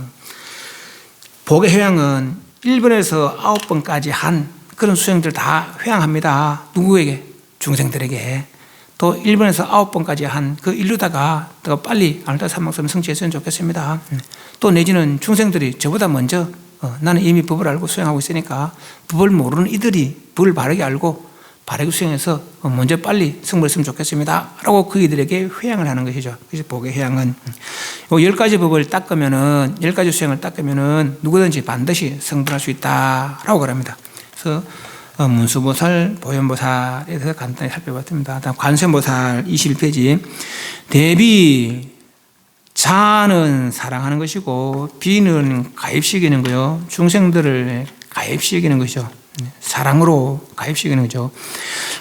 복의 회양은 1번에서 9번까지 한 그런 수행들 다 회양합니다. 누구에게? 중생들에게. 또 1번에서 9번까지 한 그 일루다가 더 빨리 아르타 삼막섬 성취했으면 좋겠습니다. 또 내지는 중생들이 저보다 먼저 나는 이미 법을 알고 수행하고 있으니까 법을 모르는 이들이 법을 바르게 알고 바르게 수행해서 먼저 빨리 성불했으면 좋겠습니다. 라고 그이들에게 회양을 하는 것이죠. 그래서 복의 회양은 10가지 법을 닦으면은 10가지 수행을 닦으면은 누구든지 반드시 성불할 수 있다라고 그럽니다. 그래서 문수보살, 보현보살에 대해서 간단히 살펴봤습니다. 다음 관세음보살 21페이지. 대비 자는 사랑하는 것이고 비는 가입시키는 거요. 중생들을 가입시키는 것이죠. 사랑으로 가입시키는 거죠.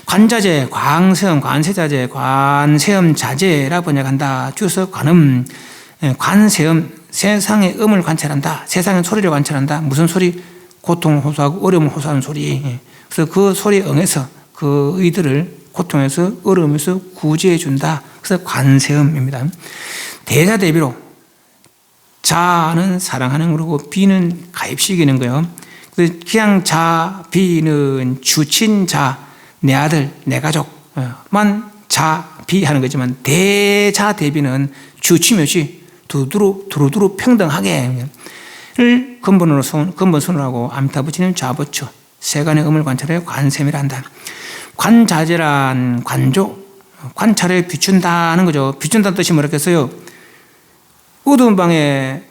관자재, 광세음, 관세자재, 관세음 자재라고 번역한다. 줄여서 관음, 관세음, 세상의 음을 관찰한다. 세상의 소리를 관찰한다. 무슨 소리? 고통을 호소하고 어려움을 호소하는 소리. 그래서 그 소리에 응해서 그 의들을 고통에서 어려움에서 구제해 준다. 그래서 관세음입니다. 대자대비로 자는 사랑하는 거고 비는 가입시키는 거예요. 그냥 자, 비는 주친 자, 내 아들, 내 가족만 자, 비 하는 거지만 대자 대비는 주침 없이 두루두루 평등하게 를 근본선으로 하고 아미타 부처님 좌부처 세간의 음을 관찰해 관세미라 한다. 관자재란 관조, 관찰에 비춘다는 거죠. 비춘다는 뜻이 뭐랬겠어요? 어두운 방에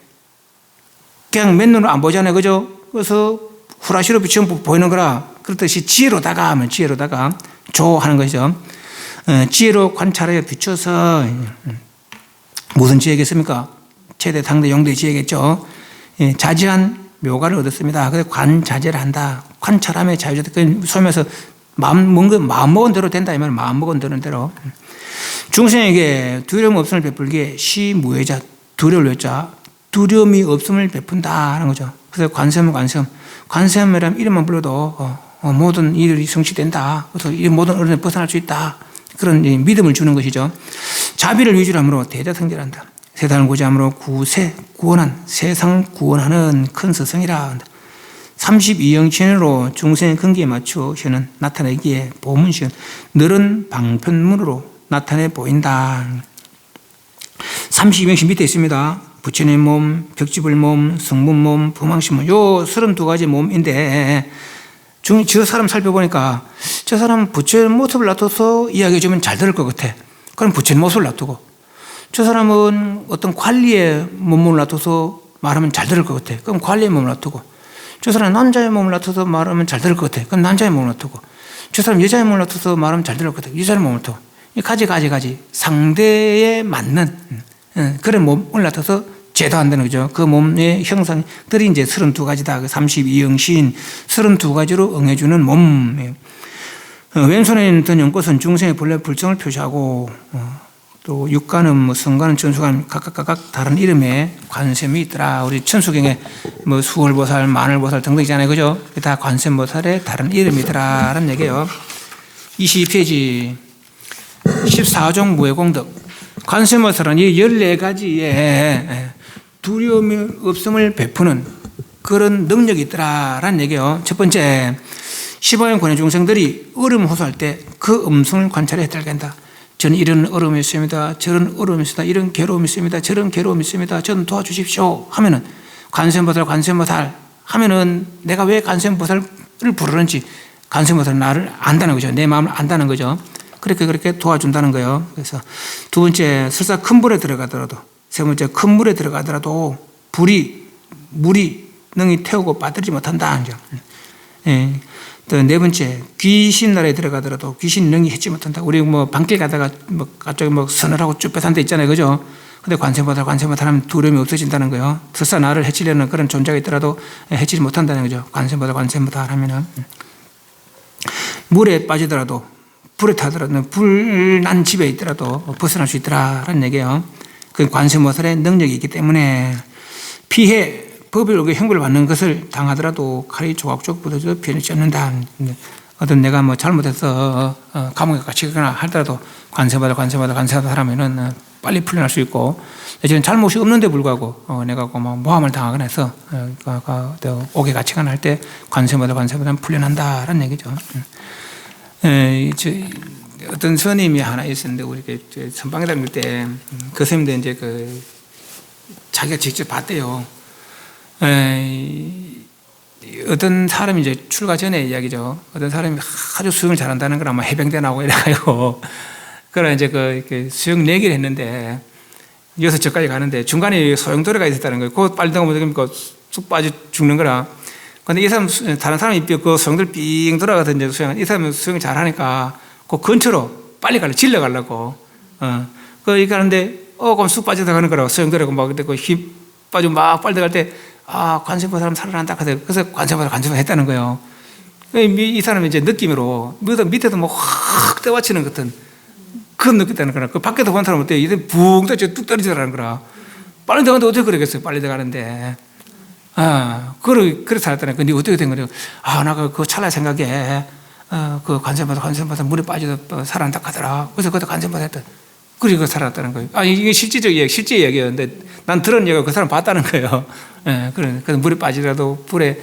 그냥 맨눈으로 안 보잖아요. 그죠? 그래서 후라시로 비추면 보이는 거라. 그렇듯이 지혜로다가 하면 지혜로다가 조하는 것이죠. 지혜로 관찰에 비춰서 무슨 지혜겠습니까? 최대 상대 용대 지혜겠죠. 자지한 묘가를 얻었습니다. 그래서 관자재를 한다. 관찰함에 자유자다. 소면서 마음 먹은 대로 된다. 이 말은 마음 먹은 대로. 중생에게 두려움 없음을 베풀기에 시무해자, 두려울 외자, 두려움이 없음을 베푼다는 거죠. 그래서 관세음은 관세음. 관세음이라면 이름만 불러도 모든 일이 성취된다. 그래서 이 모든 어려움에 벗어날 수 있다. 그런 믿음을 주는 것이죠. 자비를 위주로 함으로 대자성결한다. 세상을 구제함으로 구원한 세상 구원하는 큰 스승이라. 32형신으로 중생의 근기에 맞추어 현은 나타내기에 보문시은 늘은 방편문으로 나타내 보인다. 32형신 밑에 있습니다. 부처님 몸, 벽지불 몸, 성문 몸, 부망신 몸, 요 32가지 몸인데 저 사람 살펴보니까 저 사람 부처님 모습을 놔둬서 이야기해주면 잘 들을 것 같아. 그럼 부처님 모습을 놔두고, 저 사람은 어떤 관리의 몸을 놔둬서 말하면 잘 들을 것 같아. 그럼 관리의 몸을 놔두고, 저 사람 남자의 몸을 놔둬서 말하면 잘 들을 것 같아. 그럼 남자의 몸을 놔두고, 저 사람 여자의 몸을 놔둬서 말하면 잘 들을 것 같아. 여자의 몸을 놔두고, 가지 상대에 맞는 그런 몸을 놔둬서 제도한다는 거죠. 그 몸의 형상들이 이제 32가지다. 32형신 32가지로 응해주는 몸. 왼손에 있는 연꽃은 중생의 본래 불정을 표시하고, 또 육가는 뭐 성가는 천수가는 각각 다른 이름의 관셈이 있더라. 우리 천수경에 뭐 수월보살, 마늘보살 등등 있잖아요. 그죠? 다 관셈보살의 다른 이름이더라라는 얘기예요. 22페이지 14종 무해공덕. 관세음보살은 이 14가지의 두려움이 없음을 베푸는 그런 능력이 있더라라는 얘기예요. 첫 번째, 15형 권의 중생들이 얼음 호소할 때 그 음성을 관찰해 달간다. 저는 이런 어려움이 있습니다. 저런 어려움이 있습니다. 이런 괴로움이 있습니다. 저런 괴로움이 있습니다. 저는 도와주십시오. 하면은 관세음보살 하면은 내가 왜 관세음보살을 부르는지 관세음보살은 나를 안다는 거죠. 내 마음을 안다는 거죠. 그렇게 도와준다는 거예요. 그래서 두 번째, 설사 큰 불에 들어가더라도, 세 번째, 큰 물에 들어가더라도 물이 능히 태우고 빠뜨리지 못한다. 예. 또 네 번째, 귀신 나라에 들어가더라도 귀신 능히 해치 못한다. 우리 뭐 방길 가다가 뭐 갑자기 뭐 서늘하고 쭈뼛한 데 있잖아요. 그죠? 근데 관세음보살 하면 두려움이 없어진다는 거예요. 설사 나를 해치려는 그런 존재가 있더라도 해치지 못한다는 거죠. 관세음보살 하면은. 물에 빠지더라도, 불에 타더라도, 불난 집에 있더라도 벗어날 수 있더라라는 얘기예요. 그 관세음보살의 능력이 있기 때문에 피해, 법에 의해 형벌을 받는 것을 당하더라도 칼이 조각조각 부서져도 변하지 않는다. 어떤 내가 뭐 잘못해서 감옥에 갇히거나 하더라도 관세음보살 하면은 빨리 풀려날 수 있고, 지금 잘못이 없는데 불구하고 내가 뭐 모함을 당하거나 해서 옥에 갇히거나 할 때 관세음보살 풀려난다라는 얘기죠. 어떤 스님이 하나 있었는데, 우리 선방에 다닐 때 그 스님도 이제 자기가 직접 봤대요. 어떤 사람이 이제 출가 전에 이야기죠. 어떤 사람이 아주 수영을 잘한다는 걸 아마 해병대 나오고 이래가지고, 그래 이제 수영 내기를 했는데, 여기서 저까지 가는데 중간에 소용돌이가 있었다는 거예요. 그거 빨리 들어가면 쑥 빠져 죽는 거라. 근데 이 사람, 다른 사람이 그 소용돌이 삥 돌아가서 이제 이 사람은 수영을 잘하니까 그 근처로 빨리 질러 가려고. 이렇게 가는데, 그럼 쑥 빠져 들어가는 거라고. 소용돌이가 막, 근데 힘 빠지고 막 빨리 들어갈 때, 관세음보살 살아난다. 그래서 관세음보살 했다는 거예요. 이 사람이 이제 느낌으로, 밑에도 뭐 확 떠받치는 것 같은 그런 느꼈다는 거라. 그 밖에서 본 사람은 어때요? 이제 붕 떠져 뚝 떨어지더라는 거라. 빨리 들어가는데 어떻게 그러겠어요? 빨리 들어가는데. 그래 살았다는 거예요. 근데 어떻게 된 거예요? 나 그 찰나 생각에, 그 관세음보살 물에 빠져서 살아난다 하더라. 그래서 그때 관세음보살 했다. 그리고 살았다는 거예요. 이게 실제 이야기였는데, 난 들은 얘기가 그 사람 봤다는 거예요. 그래서 물에 빠지더라도 불에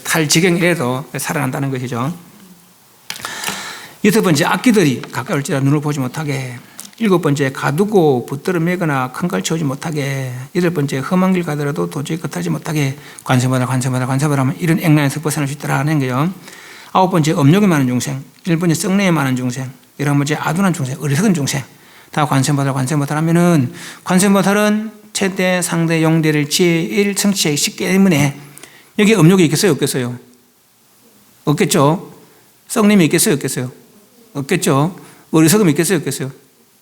탈 지경이라도 살아난다는 것이죠. 여섯 번째, 악기들이 가까울지라 눈을 보지 못하게. 일곱 번째, 가두고 붙들어 매거나 큰걸 채우지 못하게. 여덟 번째, 험한 길 가더라도 도저히 걷하지 못하게. 관세음보살 하면 이런 액난에서 벗어날 수 있다라는 거예요. 아홉 번째, 업력이 많은 중생. 열 번째, 썩내에 많은 중생. 열한 번째, 아둔한 중생, 어리석은 중생. 다 관세음보살 하면은, 관세음보살은 최대, 상대, 용대를 제일 성취하기 쉽기 때문에 여기 업력이 있겠어요? 없겠어요? 없겠죠? 썩님이 있겠어요? 없겠어요? 없겠죠? 어리석음이 있겠어요? 없겠어요?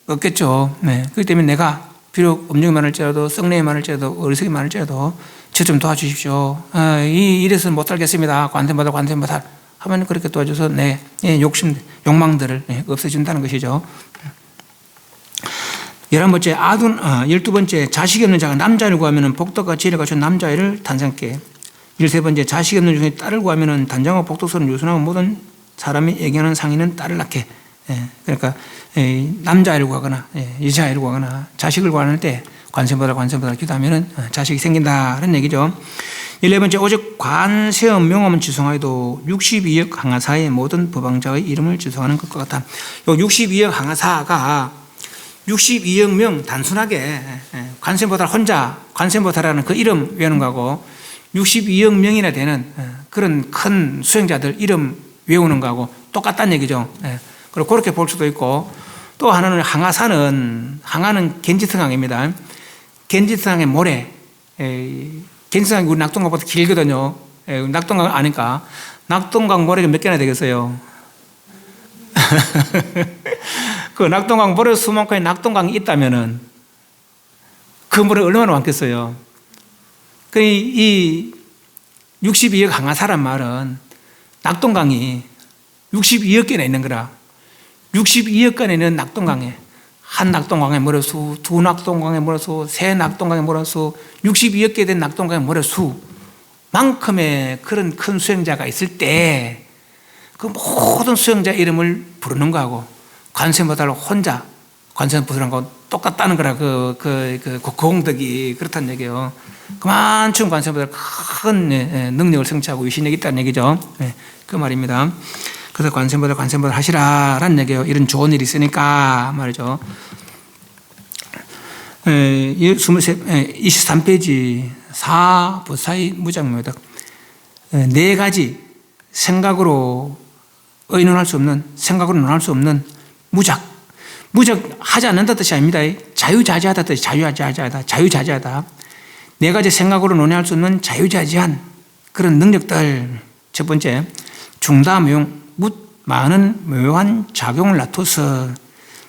없겠죠? 네. 그렇기 때문에 내가 비록 업력이 많을지라도, 썩님이 많을지라도, 어리석음이 많을지라도 저 좀 도와주십시오. 이 일에서는 못 살겠습니다. 관세음보살 하면 그렇게 도와줘서 내 욕망들을 없애준다는 것이죠. 11번째, 열두 번째, 자식이 없는 자가 남자를 구하면 복덕과 지혜를 갖춘 남자아이를 탄생케. 13번째, 자식이 없는 중에 딸을 구하면 단정하고 복덕스러운 유순하고 모든 사람이 애견하는 상인은 딸을 낳게. 그러니까 남자아이를 구하거나 여자아이를 구하거나 자식을 구하는 때 관세음보살 기도하면 자식이 생긴다는 얘기죠. 11번째, 오직 관세음 명함은 지송하여도 62억 항하사의 모든 법왕자의 이름을 지송하는 것과 같다. 요 62억 항하사가 62억 명 단순하게 관세음보살 혼자 관세음보살이라는 그 이름 외우는 거하고 62억 명이나 되는 그런 큰 수행자들 이름 외우는 거하고 똑같다는 얘기죠. 그리고 그렇게 볼 수도 있고, 또 하나는 항하는 겐지스강입니다. 겐지스강의 모래, 겐지스강이 우리 낙동강보다 길거든요. 낙동강 아니까 낙동강 모래가 몇 개나 되겠어요? 그 낙동강 모래 수만큼의 낙동강이 있다면은 그 모래 얼마나 많겠어요? 이 62억 항하사란 말은 낙동강이 62억 개나 있는 거라. 62억 개나 있는 낙동강에 한 낙동강의 모래수, 두 낙동강의 모래수, 세 낙동강의 모래수, 62억 개 된 낙동강의 모래수만큼의 그런 큰 수행자가 있을 때 그 모든 수행자 이름을 부르는 거하고 관세음보살 혼자 관세음보살하고 똑같다는 거라. 그 공덕이 그렇다는 얘기예요. 그만큼 관세음보살 큰 능력을 성취하고 위신력이 있다는 얘기죠. 그 말입니다. 그래서 관세음보살 하시라라는 얘기예요. 이런 좋은 일이 있으니까 말이죠. 23페이지 4보사의 무장묘덕. 네 가지 생각으로 의논할 수 없는, 생각으로 논할 수 없는 무작 하지 않는다 뜻이 아닙니다. 자유자재하다 뜻이 자유자재하다. 네 가지 생각으로 논의할 수 없는 자유자재한 그런 능력들. 첫 번째, 중다묘용 많은 묘한 작용을 나타서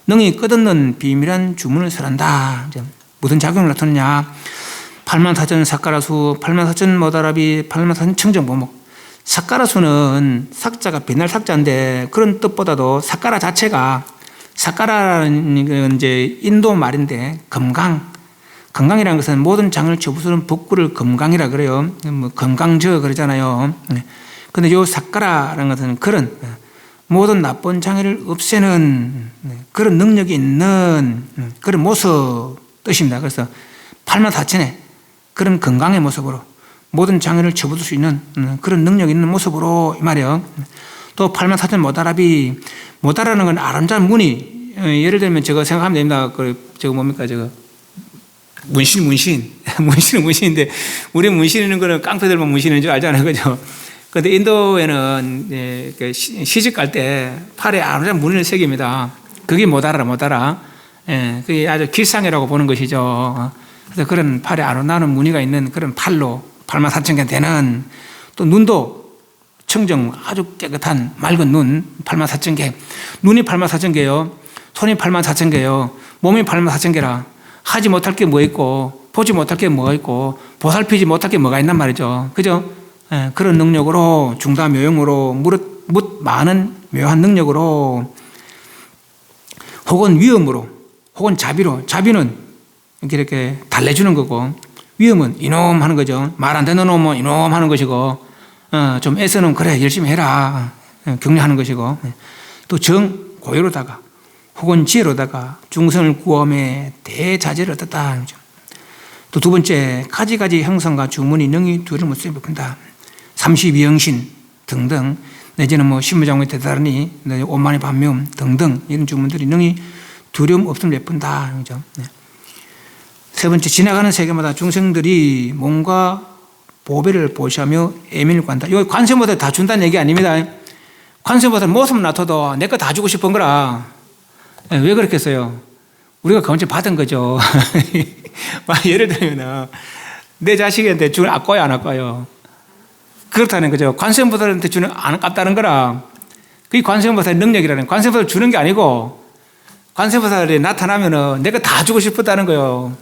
능히 끝없는 비밀한 주문을 설한다. 무슨 작용을 나타내냐? 84,000 삭가라수, 84,000 모다라비, 84,000 청정보목. 삭가라수는 삭자가 빛날 삭자인데 그런 뜻보다도 삭가라 자체가, 삭가라는 건 이제 인도 말인데 금강이라는 것은 모든 장을 접수하는 법구를 금강이라 그래요. 뭐 금강저 그러잖아요. 근데 요 삭가라라는 것은 그런 모든 나쁜 장애를 없애는 그런 능력이 있는 그런 모습 뜻입니다. 그래서 84,000의 그런 건강의 모습으로 모든 장애를 접어둘 수 있는 그런 능력이 있는 모습으로 이 말이에요. 또 84,000 모다라비, 모다라는 건 아름다운 무늬. 예를 들면 저거 생각하면 됩니다. 저거 뭡니까 저거 문신은 문신인데 우리 문신이는 거는 깡패들만 문신인 줄 알잖아요, 그죠? 그런데 인도에는 시집 갈 때 팔에 아름다운 무늬를 새깁니다. 그게 모다라. 그게 아주 길상이라고 보는 것이죠. 그래서 그런 팔에 아름다운 무늬가 있는 그런 팔로 84,000개 되는, 또 눈도 청정 아주 깨끗한 맑은 눈 84,000개, 눈이 84,000개요, 손이 84,000개요, 몸이 84,000개라 하지 못할 게 뭐 있고 보지 못할 게 뭐가 있고 보살피지 못할 게 뭐가 있단 말이죠, 그죠? 그런 능력으로 중다묘용으로 묻 많은 묘한 능력으로 혹은 위엄으로 혹은 자비로, 자비는 이렇게 달래주는 거고 위엄은 이놈 하는 거죠. 말 안 되는 놈은 이놈 하는 것이고, 좀 애쓰는 그래 열심히 해라 격려하는 것이고, 또 정고요로다가 혹은 지혜로다가 중선을 구함에 대자재를 얻었다. 또 두 번째, 가지가지 형성과 주문이 능히 두를 못 베푼다. 32영신 등등, 내지는 뭐 신무장의 대단히 오만의 반명 등등 이런 주문들이 능히 두려움 없음을 베푼다. 그죠? 세 번째, 지나가는 세계마다 중생들이 몸과 보배를 보시하며 애민을 구한다. 이거 관세음보살 다 준다는 얘기 아닙니다. 관세음보살 모습 놔둬도 내 거 다 주고 싶은 거라. 왜 그렇겠어요? 우리가 건져 받은 거죠. 예를 들면 내 자식한테 주는 아까워요, 안 아까워요? 그렇다는 거죠. 관세음보살한테 주는 안 아깝다는 거라. 그게 관세음보살의 능력이라는, 관세음보살 주는 게 아니고 관세음보살이 나타나면은 내가 다 주고 싶었다는 거예요.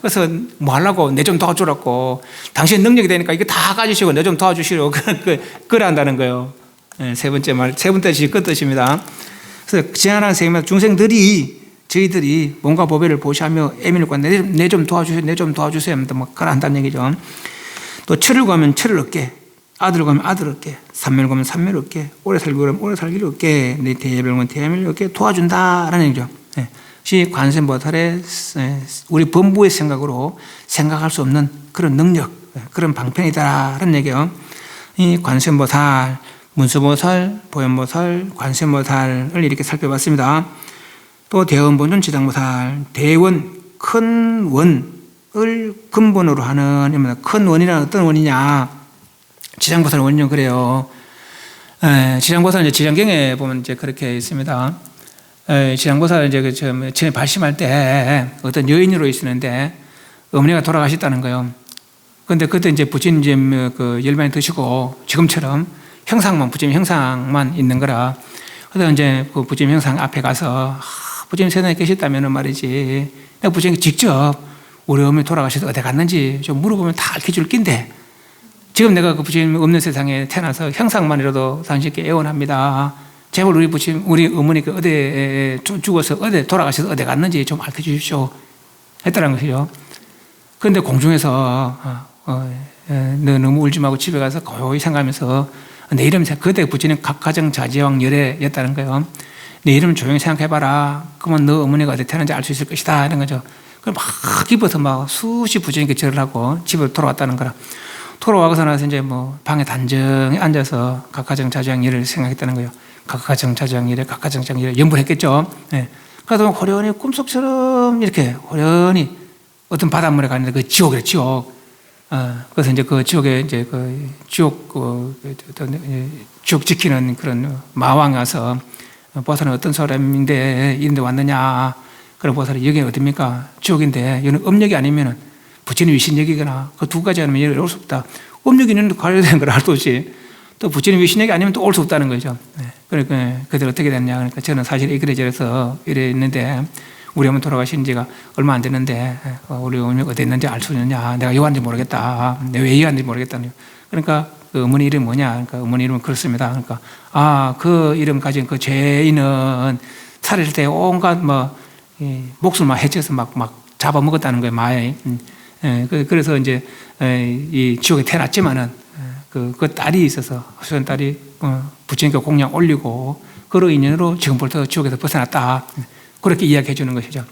그래서 뭐 하려고 내 좀 도와주라고, 당신 능력이 되니까 이거 다 가지시고 내 좀 도와주시라고 그래 한다는 거예요. 세 번째 말, 세 번째 그 뜻입니다. 그래서 지나가는 세계마다 중생들이 저희들이 몸과 보배를 보시하며 애민을 구한다. 내 좀 도와주세요, 내 좀 도와주세요 하면 뭐 그래 한다는 얘기죠. 또 철을 구하면 철을 얻게, 아들을 구하면 아들을 얻게, 산멸을 구하면 산멸을 얻게, 오래 살기를 구하면 오래 살기를 얻게, 내 대회를 구하면 대회를 얻게 도와준다라는 얘기죠. 시 관세음보살의 우리 범부의 생각으로 생각할 수 없는 그런 능력, 그런 방편이다라는 얘기예요. 이 관세음보살, 문수보살, 보현보살, 관세음보살을 이렇게 살펴봤습니다. 또 대원본尊 지장보살, 대원, 큰 원을 근본으로 하는, 큰 원이란 어떤 원이냐? 지장보살 원령 그래요. 지장보살 이제 지장경에 보면 이제 그렇게 있습니다. 지장보살 이제 처음에 발심할 때 어떤 여인으로 있었는데 어머니가 돌아가셨다는 거예요. 근데 그때 이제 부처님 이제 그 열반에 드시고 지금처럼 형상만, 부처님 형상만 있는 거라. 그래서 이제 그 부처님 형상 앞에 가서 부처님 세상에 계셨다면 말이지. 내가 부처님 직접 우리 어머니 돌아가셔서 어디 갔는지 좀 물어보면 다 알려줄 낀데 지금 내가 그 부처님 없는 세상에 태어나서 형상만이라도 당신께 애원합니다. 제발 우리 부처님, 우리 어머니가 어디 죽어서 어디 돌아가셔서 어디 갔는지 좀 알려주십시오. 했다는 것이죠. 그런데 공중에서 너 너무 울지 말고 집에 가서 고요히 생각하면서 내 이름, 그때 부처님 각가정 자지왕 열애였다는 거예요. 내 이름 조용히 생각해봐라. 그러면 너 어머니가 어디 태어난지 알 수 있을 것이다. 이런 거죠. 그럼 막 기뻐서 막 수시 부처님께 절을 하고 집으로 돌아왔다는 거라. 돌아와서 나서 이제 뭐 방에 단정히 앉아서 각가정 자지왕 열애를 생각했다는 거예요. 각가정 자지왕 열애, 각가정 자지왕 열애 연불했겠죠. 네. 그래서 호련히 꿈속처럼 이렇게 호련히 어떤 바닷물에 가는데 그 지옥이래, 지옥. 그래서 이제 그 지옥에 이제 그 지옥, 지옥 지키는 그런 마왕이 와서 보살은 어떤 사람인데 이런데 왔느냐. 그럼 보살이 여기 어딥니까? 지옥인데 여기는 음력이 아니면은 부처님 위신역이거나 그 두 가지 아니면 여기 올 수 없다. 음력이 있는데 가야 되는 걸 알 수 없이 또 부처님 위신역이 아니면 또 올 수 없다는 거죠. 그러니까 그들 어떻게 됐냐. 그러니까 저는 사실 이래 저래서 이래 있는데 우리 어머니 돌아가신 지가 얼마 안 됐는데 우리 어머니가 어디 있는지 알 수 있느냐. 내가 여왔는지 모르겠다. 내가 왜 여왔는지 모르겠다. 그러니까 그 어머니 이름이 뭐냐. 그러니까 어머니 이름은 그렇습니다. 그러니까 그 이름 가진 그 죄인은 살을 때 온갖 목숨을 막 해쳐서 막 잡아먹었다는 거예요. 마에. 그래서 이제 이 지옥에 태어났지만은 그 딸이 있어서 소연 딸이 부처님께 공양 올리고 그로 인연으로 지금부터 지옥에서 벗어났다. 그렇게 이야기해 주는 것이죠.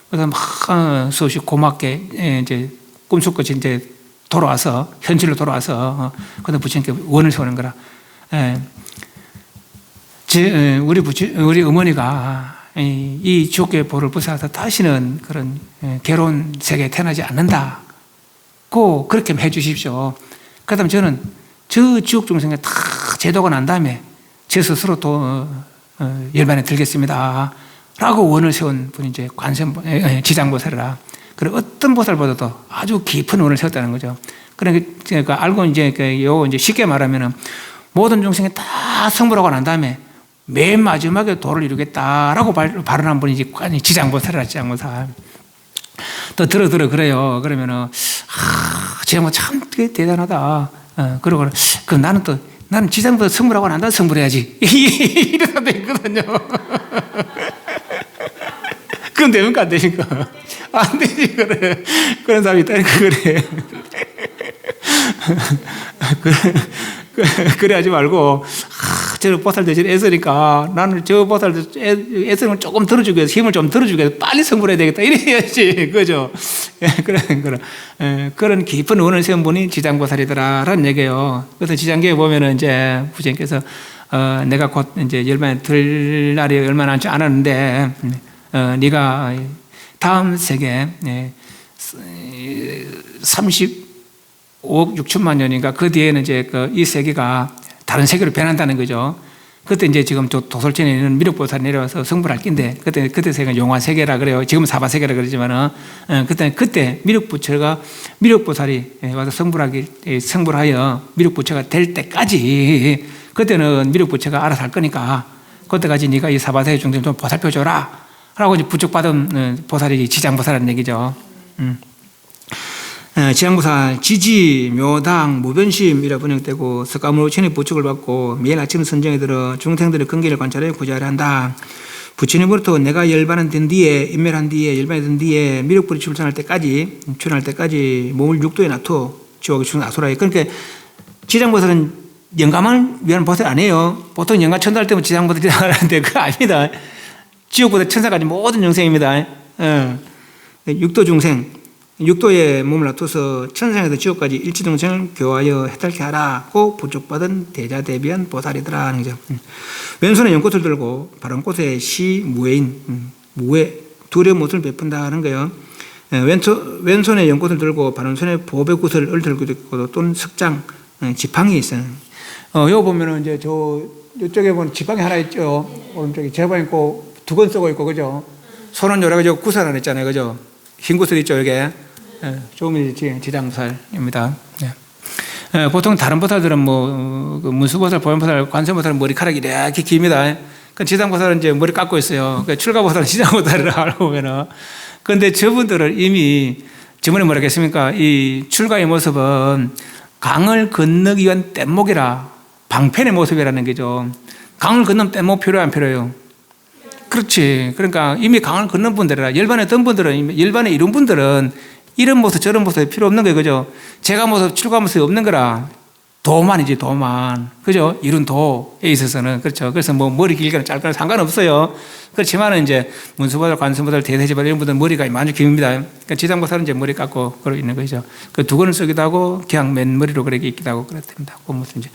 그래서 막 수없이 고맙게 이제 꿈속같이 이제 돌아와서 현실로 돌아와서 그다음 부처님께 원을 세우는 거라. 우리 어머니가 이 지옥의 보를 벗어나서 다시는 그런 괴로운 세계에 태어나지 않는다고 그렇게 해 주십시오. 그다음 저는 저 지옥 중생에 다 제도가 난 다음에 제 스스로 또 열반에 들겠습니다. 라고 원을 세운 분이 이제 지장보살이라. 그리고 어떤 보살보다도 아주 깊은 원을 세웠다는 거죠. 그러니까 알고 이제 쉽게 말하면은 모든 중생이 다 성불하고 난 다음에 맨 마지막에 도를 이루겠다라고 발언한 분이 지장보살이라, 지장보살. 또 들어 그래요. 그러면은 제가 참 대단하다. 그러고 나는 지장보살 성불하고 난 다음에 성불해야지. 이런 사람도 있거든요. 그건 됩니까? 안 되니까? 안 되지, 그래. 그런 사람이 있다니까, 그래. 그래 하지 말고, 저 보살들 애쓰니까 나는 저 보살들 애쓰는 걸 조금 들어주기 위해서, 힘을 좀 들어주기 위해서 빨리 성불해야 되겠다. 이래야지. 그죠? 그런 깊은 원을 세운 분이 지장보살이더라라는 얘기예요. 그래서 지장계에 보면은 이제 부처님께서 내가 곧 이제 열반에 들 날이 얼마 남지 않았는데, 네가 다음 세계 35억 6천만 년인가 그 뒤에는 이제 이 세계가 다른 세계로 변한다는 거죠. 그때 이제 지금 도솔천에 있는 미륵보살이 내려와서 성불할 낀데 그때 세계가 용화 세계라 그래요. 지금 사바 세계라 그러지만은 그때 미륵보살이 와서 성불하여 미륵부처가 될 때까지 그때는 미륵부처가 알아서 할 거니까 그때까지 네가 이 사바세계 중생 좀 보살펴줘라. 라고 이제 부축받은 보살이 지장보살이라는 얘기죠. 지장보살, 지지, 묘당, 무변심이라 번역되고 석가모니 부처님의 부축을 받고 매일 아침 선정에 들어 중생들의 근기를 관찰해 구제하려 한다. 부처님으로부터 내가 열반은 된 뒤에, 인멸한 뒤에, 열반이 된 뒤에 미륵불이 출산할 때까지 몸을 육도에 놔둬 지옥에 죽는 아수라에. 그러니까 지장보살은 영감을 위한 보살 아니에요. 보통 영감 천도할 때면 지장보살이 하는데 그거 아닙니다. 지옥보다 천사까지 모든 중생입니다. 육도 중생, 육도에 몸을 놔둬서 천상에서 지옥까지 일치동생을 교하여 해탈케 하라고 부족받은 대자대비한 보살이더라 하는 거죠. 왼손에 연꽃을 들고 바른 꽃에 시무해인 무해 두려움 못을 베푼다는 거예요. 왼손에 연꽃을 들고 바른 손에 보배굿을 들고 있고 또는 석장 지팡이 있어요. 여기 보면은 이제 이쪽에 보면 지팡이 하나 있죠. 오른쪽에 제방 있고 두 건 쓰고 있고 그죠. 손은 여러 가지 구살 하나 있잖아요, 그죠. 흰 구슬 있죠, 여기에. 조미 지장살입니다. 보통 다른 보살들은 문수보살, 보현보살, 관세보살은 머리카락이 이렇게 깁니다. 그 지장보살은 이제 머리 깎고 있어요. 그 출가보살은 지장보살이라고 알고 보면은. 그런데 저분들은 이미 저번에 뭐라 했습니까? 이 출가의 모습은 강을 건너기 위한 뗏목이라 방편의 모습이라는 거죠. 강을 건너면 뗏목 필요해요, 안 필요해요? 그렇지. 그러니까 이미 강을 건넌 분들이라 열반에 든 분들은, 열반에 이룬 분들은 이런 모습 저런 모습이 필요 없는 거예요, 그죠? 제가 모습 출가 모습이 없는 거라 도만이지, 도만. 그죠? 이룬 도에 있어서는. 그렇죠. 그래서 머리 길거나 짧거나 상관없어요. 그렇지만은 이제 문수보살, 관세보살, 대대제보살 이런 분들은 머리가 많이 깁니다. 그러니까 지장보살은 이제 머리 깎고 그러고 있는 거죠. 그 두 건을 쓰기도 하고 그냥 맨머리로 그렇게 있기도 하고 그렇답니다. 그 무슨 이제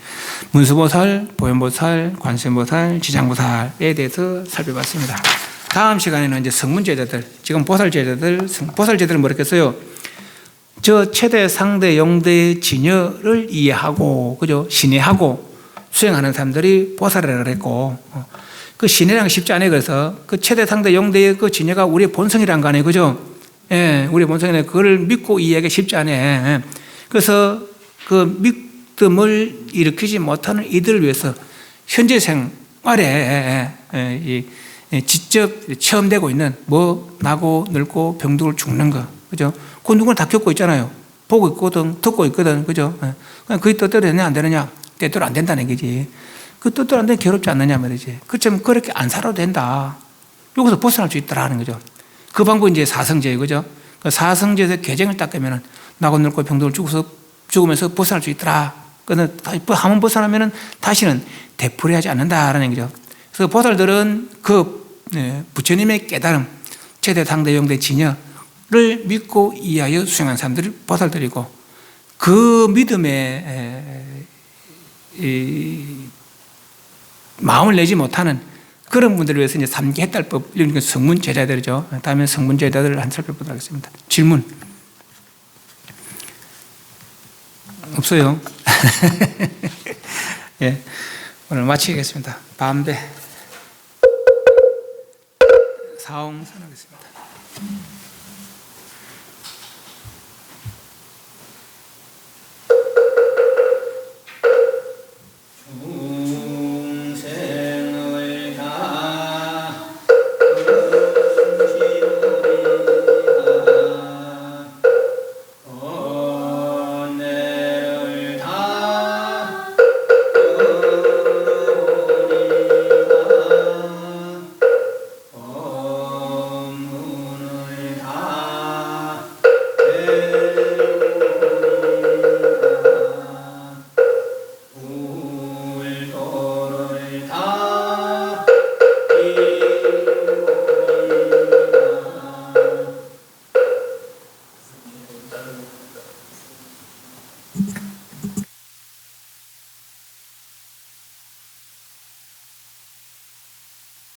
문수보살, 보현보살, 관세보살, 지장보살에 대해서 살펴봤습니다. 다음 시간에는 이제 성문제자들, 지금 보살제자들, 보살제자들은 뭐랬겠어요? 저 최대, 상대, 영대, 진여를 이해하고, 그죠? 신뢰하고 수행하는 사람들이 보살이라고 그랬고, 그 신뢰랑 쉽지 않아요. 그래서 그 최대, 상대, 영대의 그 진여가 우리의 본성이란 거 아니에요. 그죠? 예, 우리의 본성인데 그걸 믿고 이해하기 쉽지 않아요. 그래서 그 믿음을 일으키지 못하는 이들을 위해서 현재 생활에 직접 체험되고 있는 나고 늙고 병들고 죽는 거. 그죠? 그 누구나 다 겪고 있잖아요. 보고 있거든, 듣고 있거든. 그죠? 그게 뜻대로 되느냐, 안 되느냐? 때대로 안 된다는 거지. 그 뜻대로 안 되면 괴롭지 않느냐 말이지. 그렇지만 그렇게 안 살아도 된다. 여기서 벗어날 수 있다라는 거죠. 그 방법이 이제 사성제예요. 그죠? 그 사성제에서 계정을 닦으면 나고 늙고 병들고 죽으면서 벗어날 수 있더라. 한번 벗어나면 다시는 되풀이하지 않는다라는 거죠. 그래서 보살들은 부처님의 깨달음, 최대, 상대, 영대, 진여를 믿고 이해하여 수행한 사람들이 보살들이고, 그 믿음에 마음을 내지 못하는 그런 분들을 위해서 이제 3기 해탈법, 이런 성문 제자들이죠. 다음에 성문 제자들을 한 살펴보도록 하겠습니다. 질문 없어요? 예, 오늘 마치겠습니다. 밤배 사홍 선하겠습니다.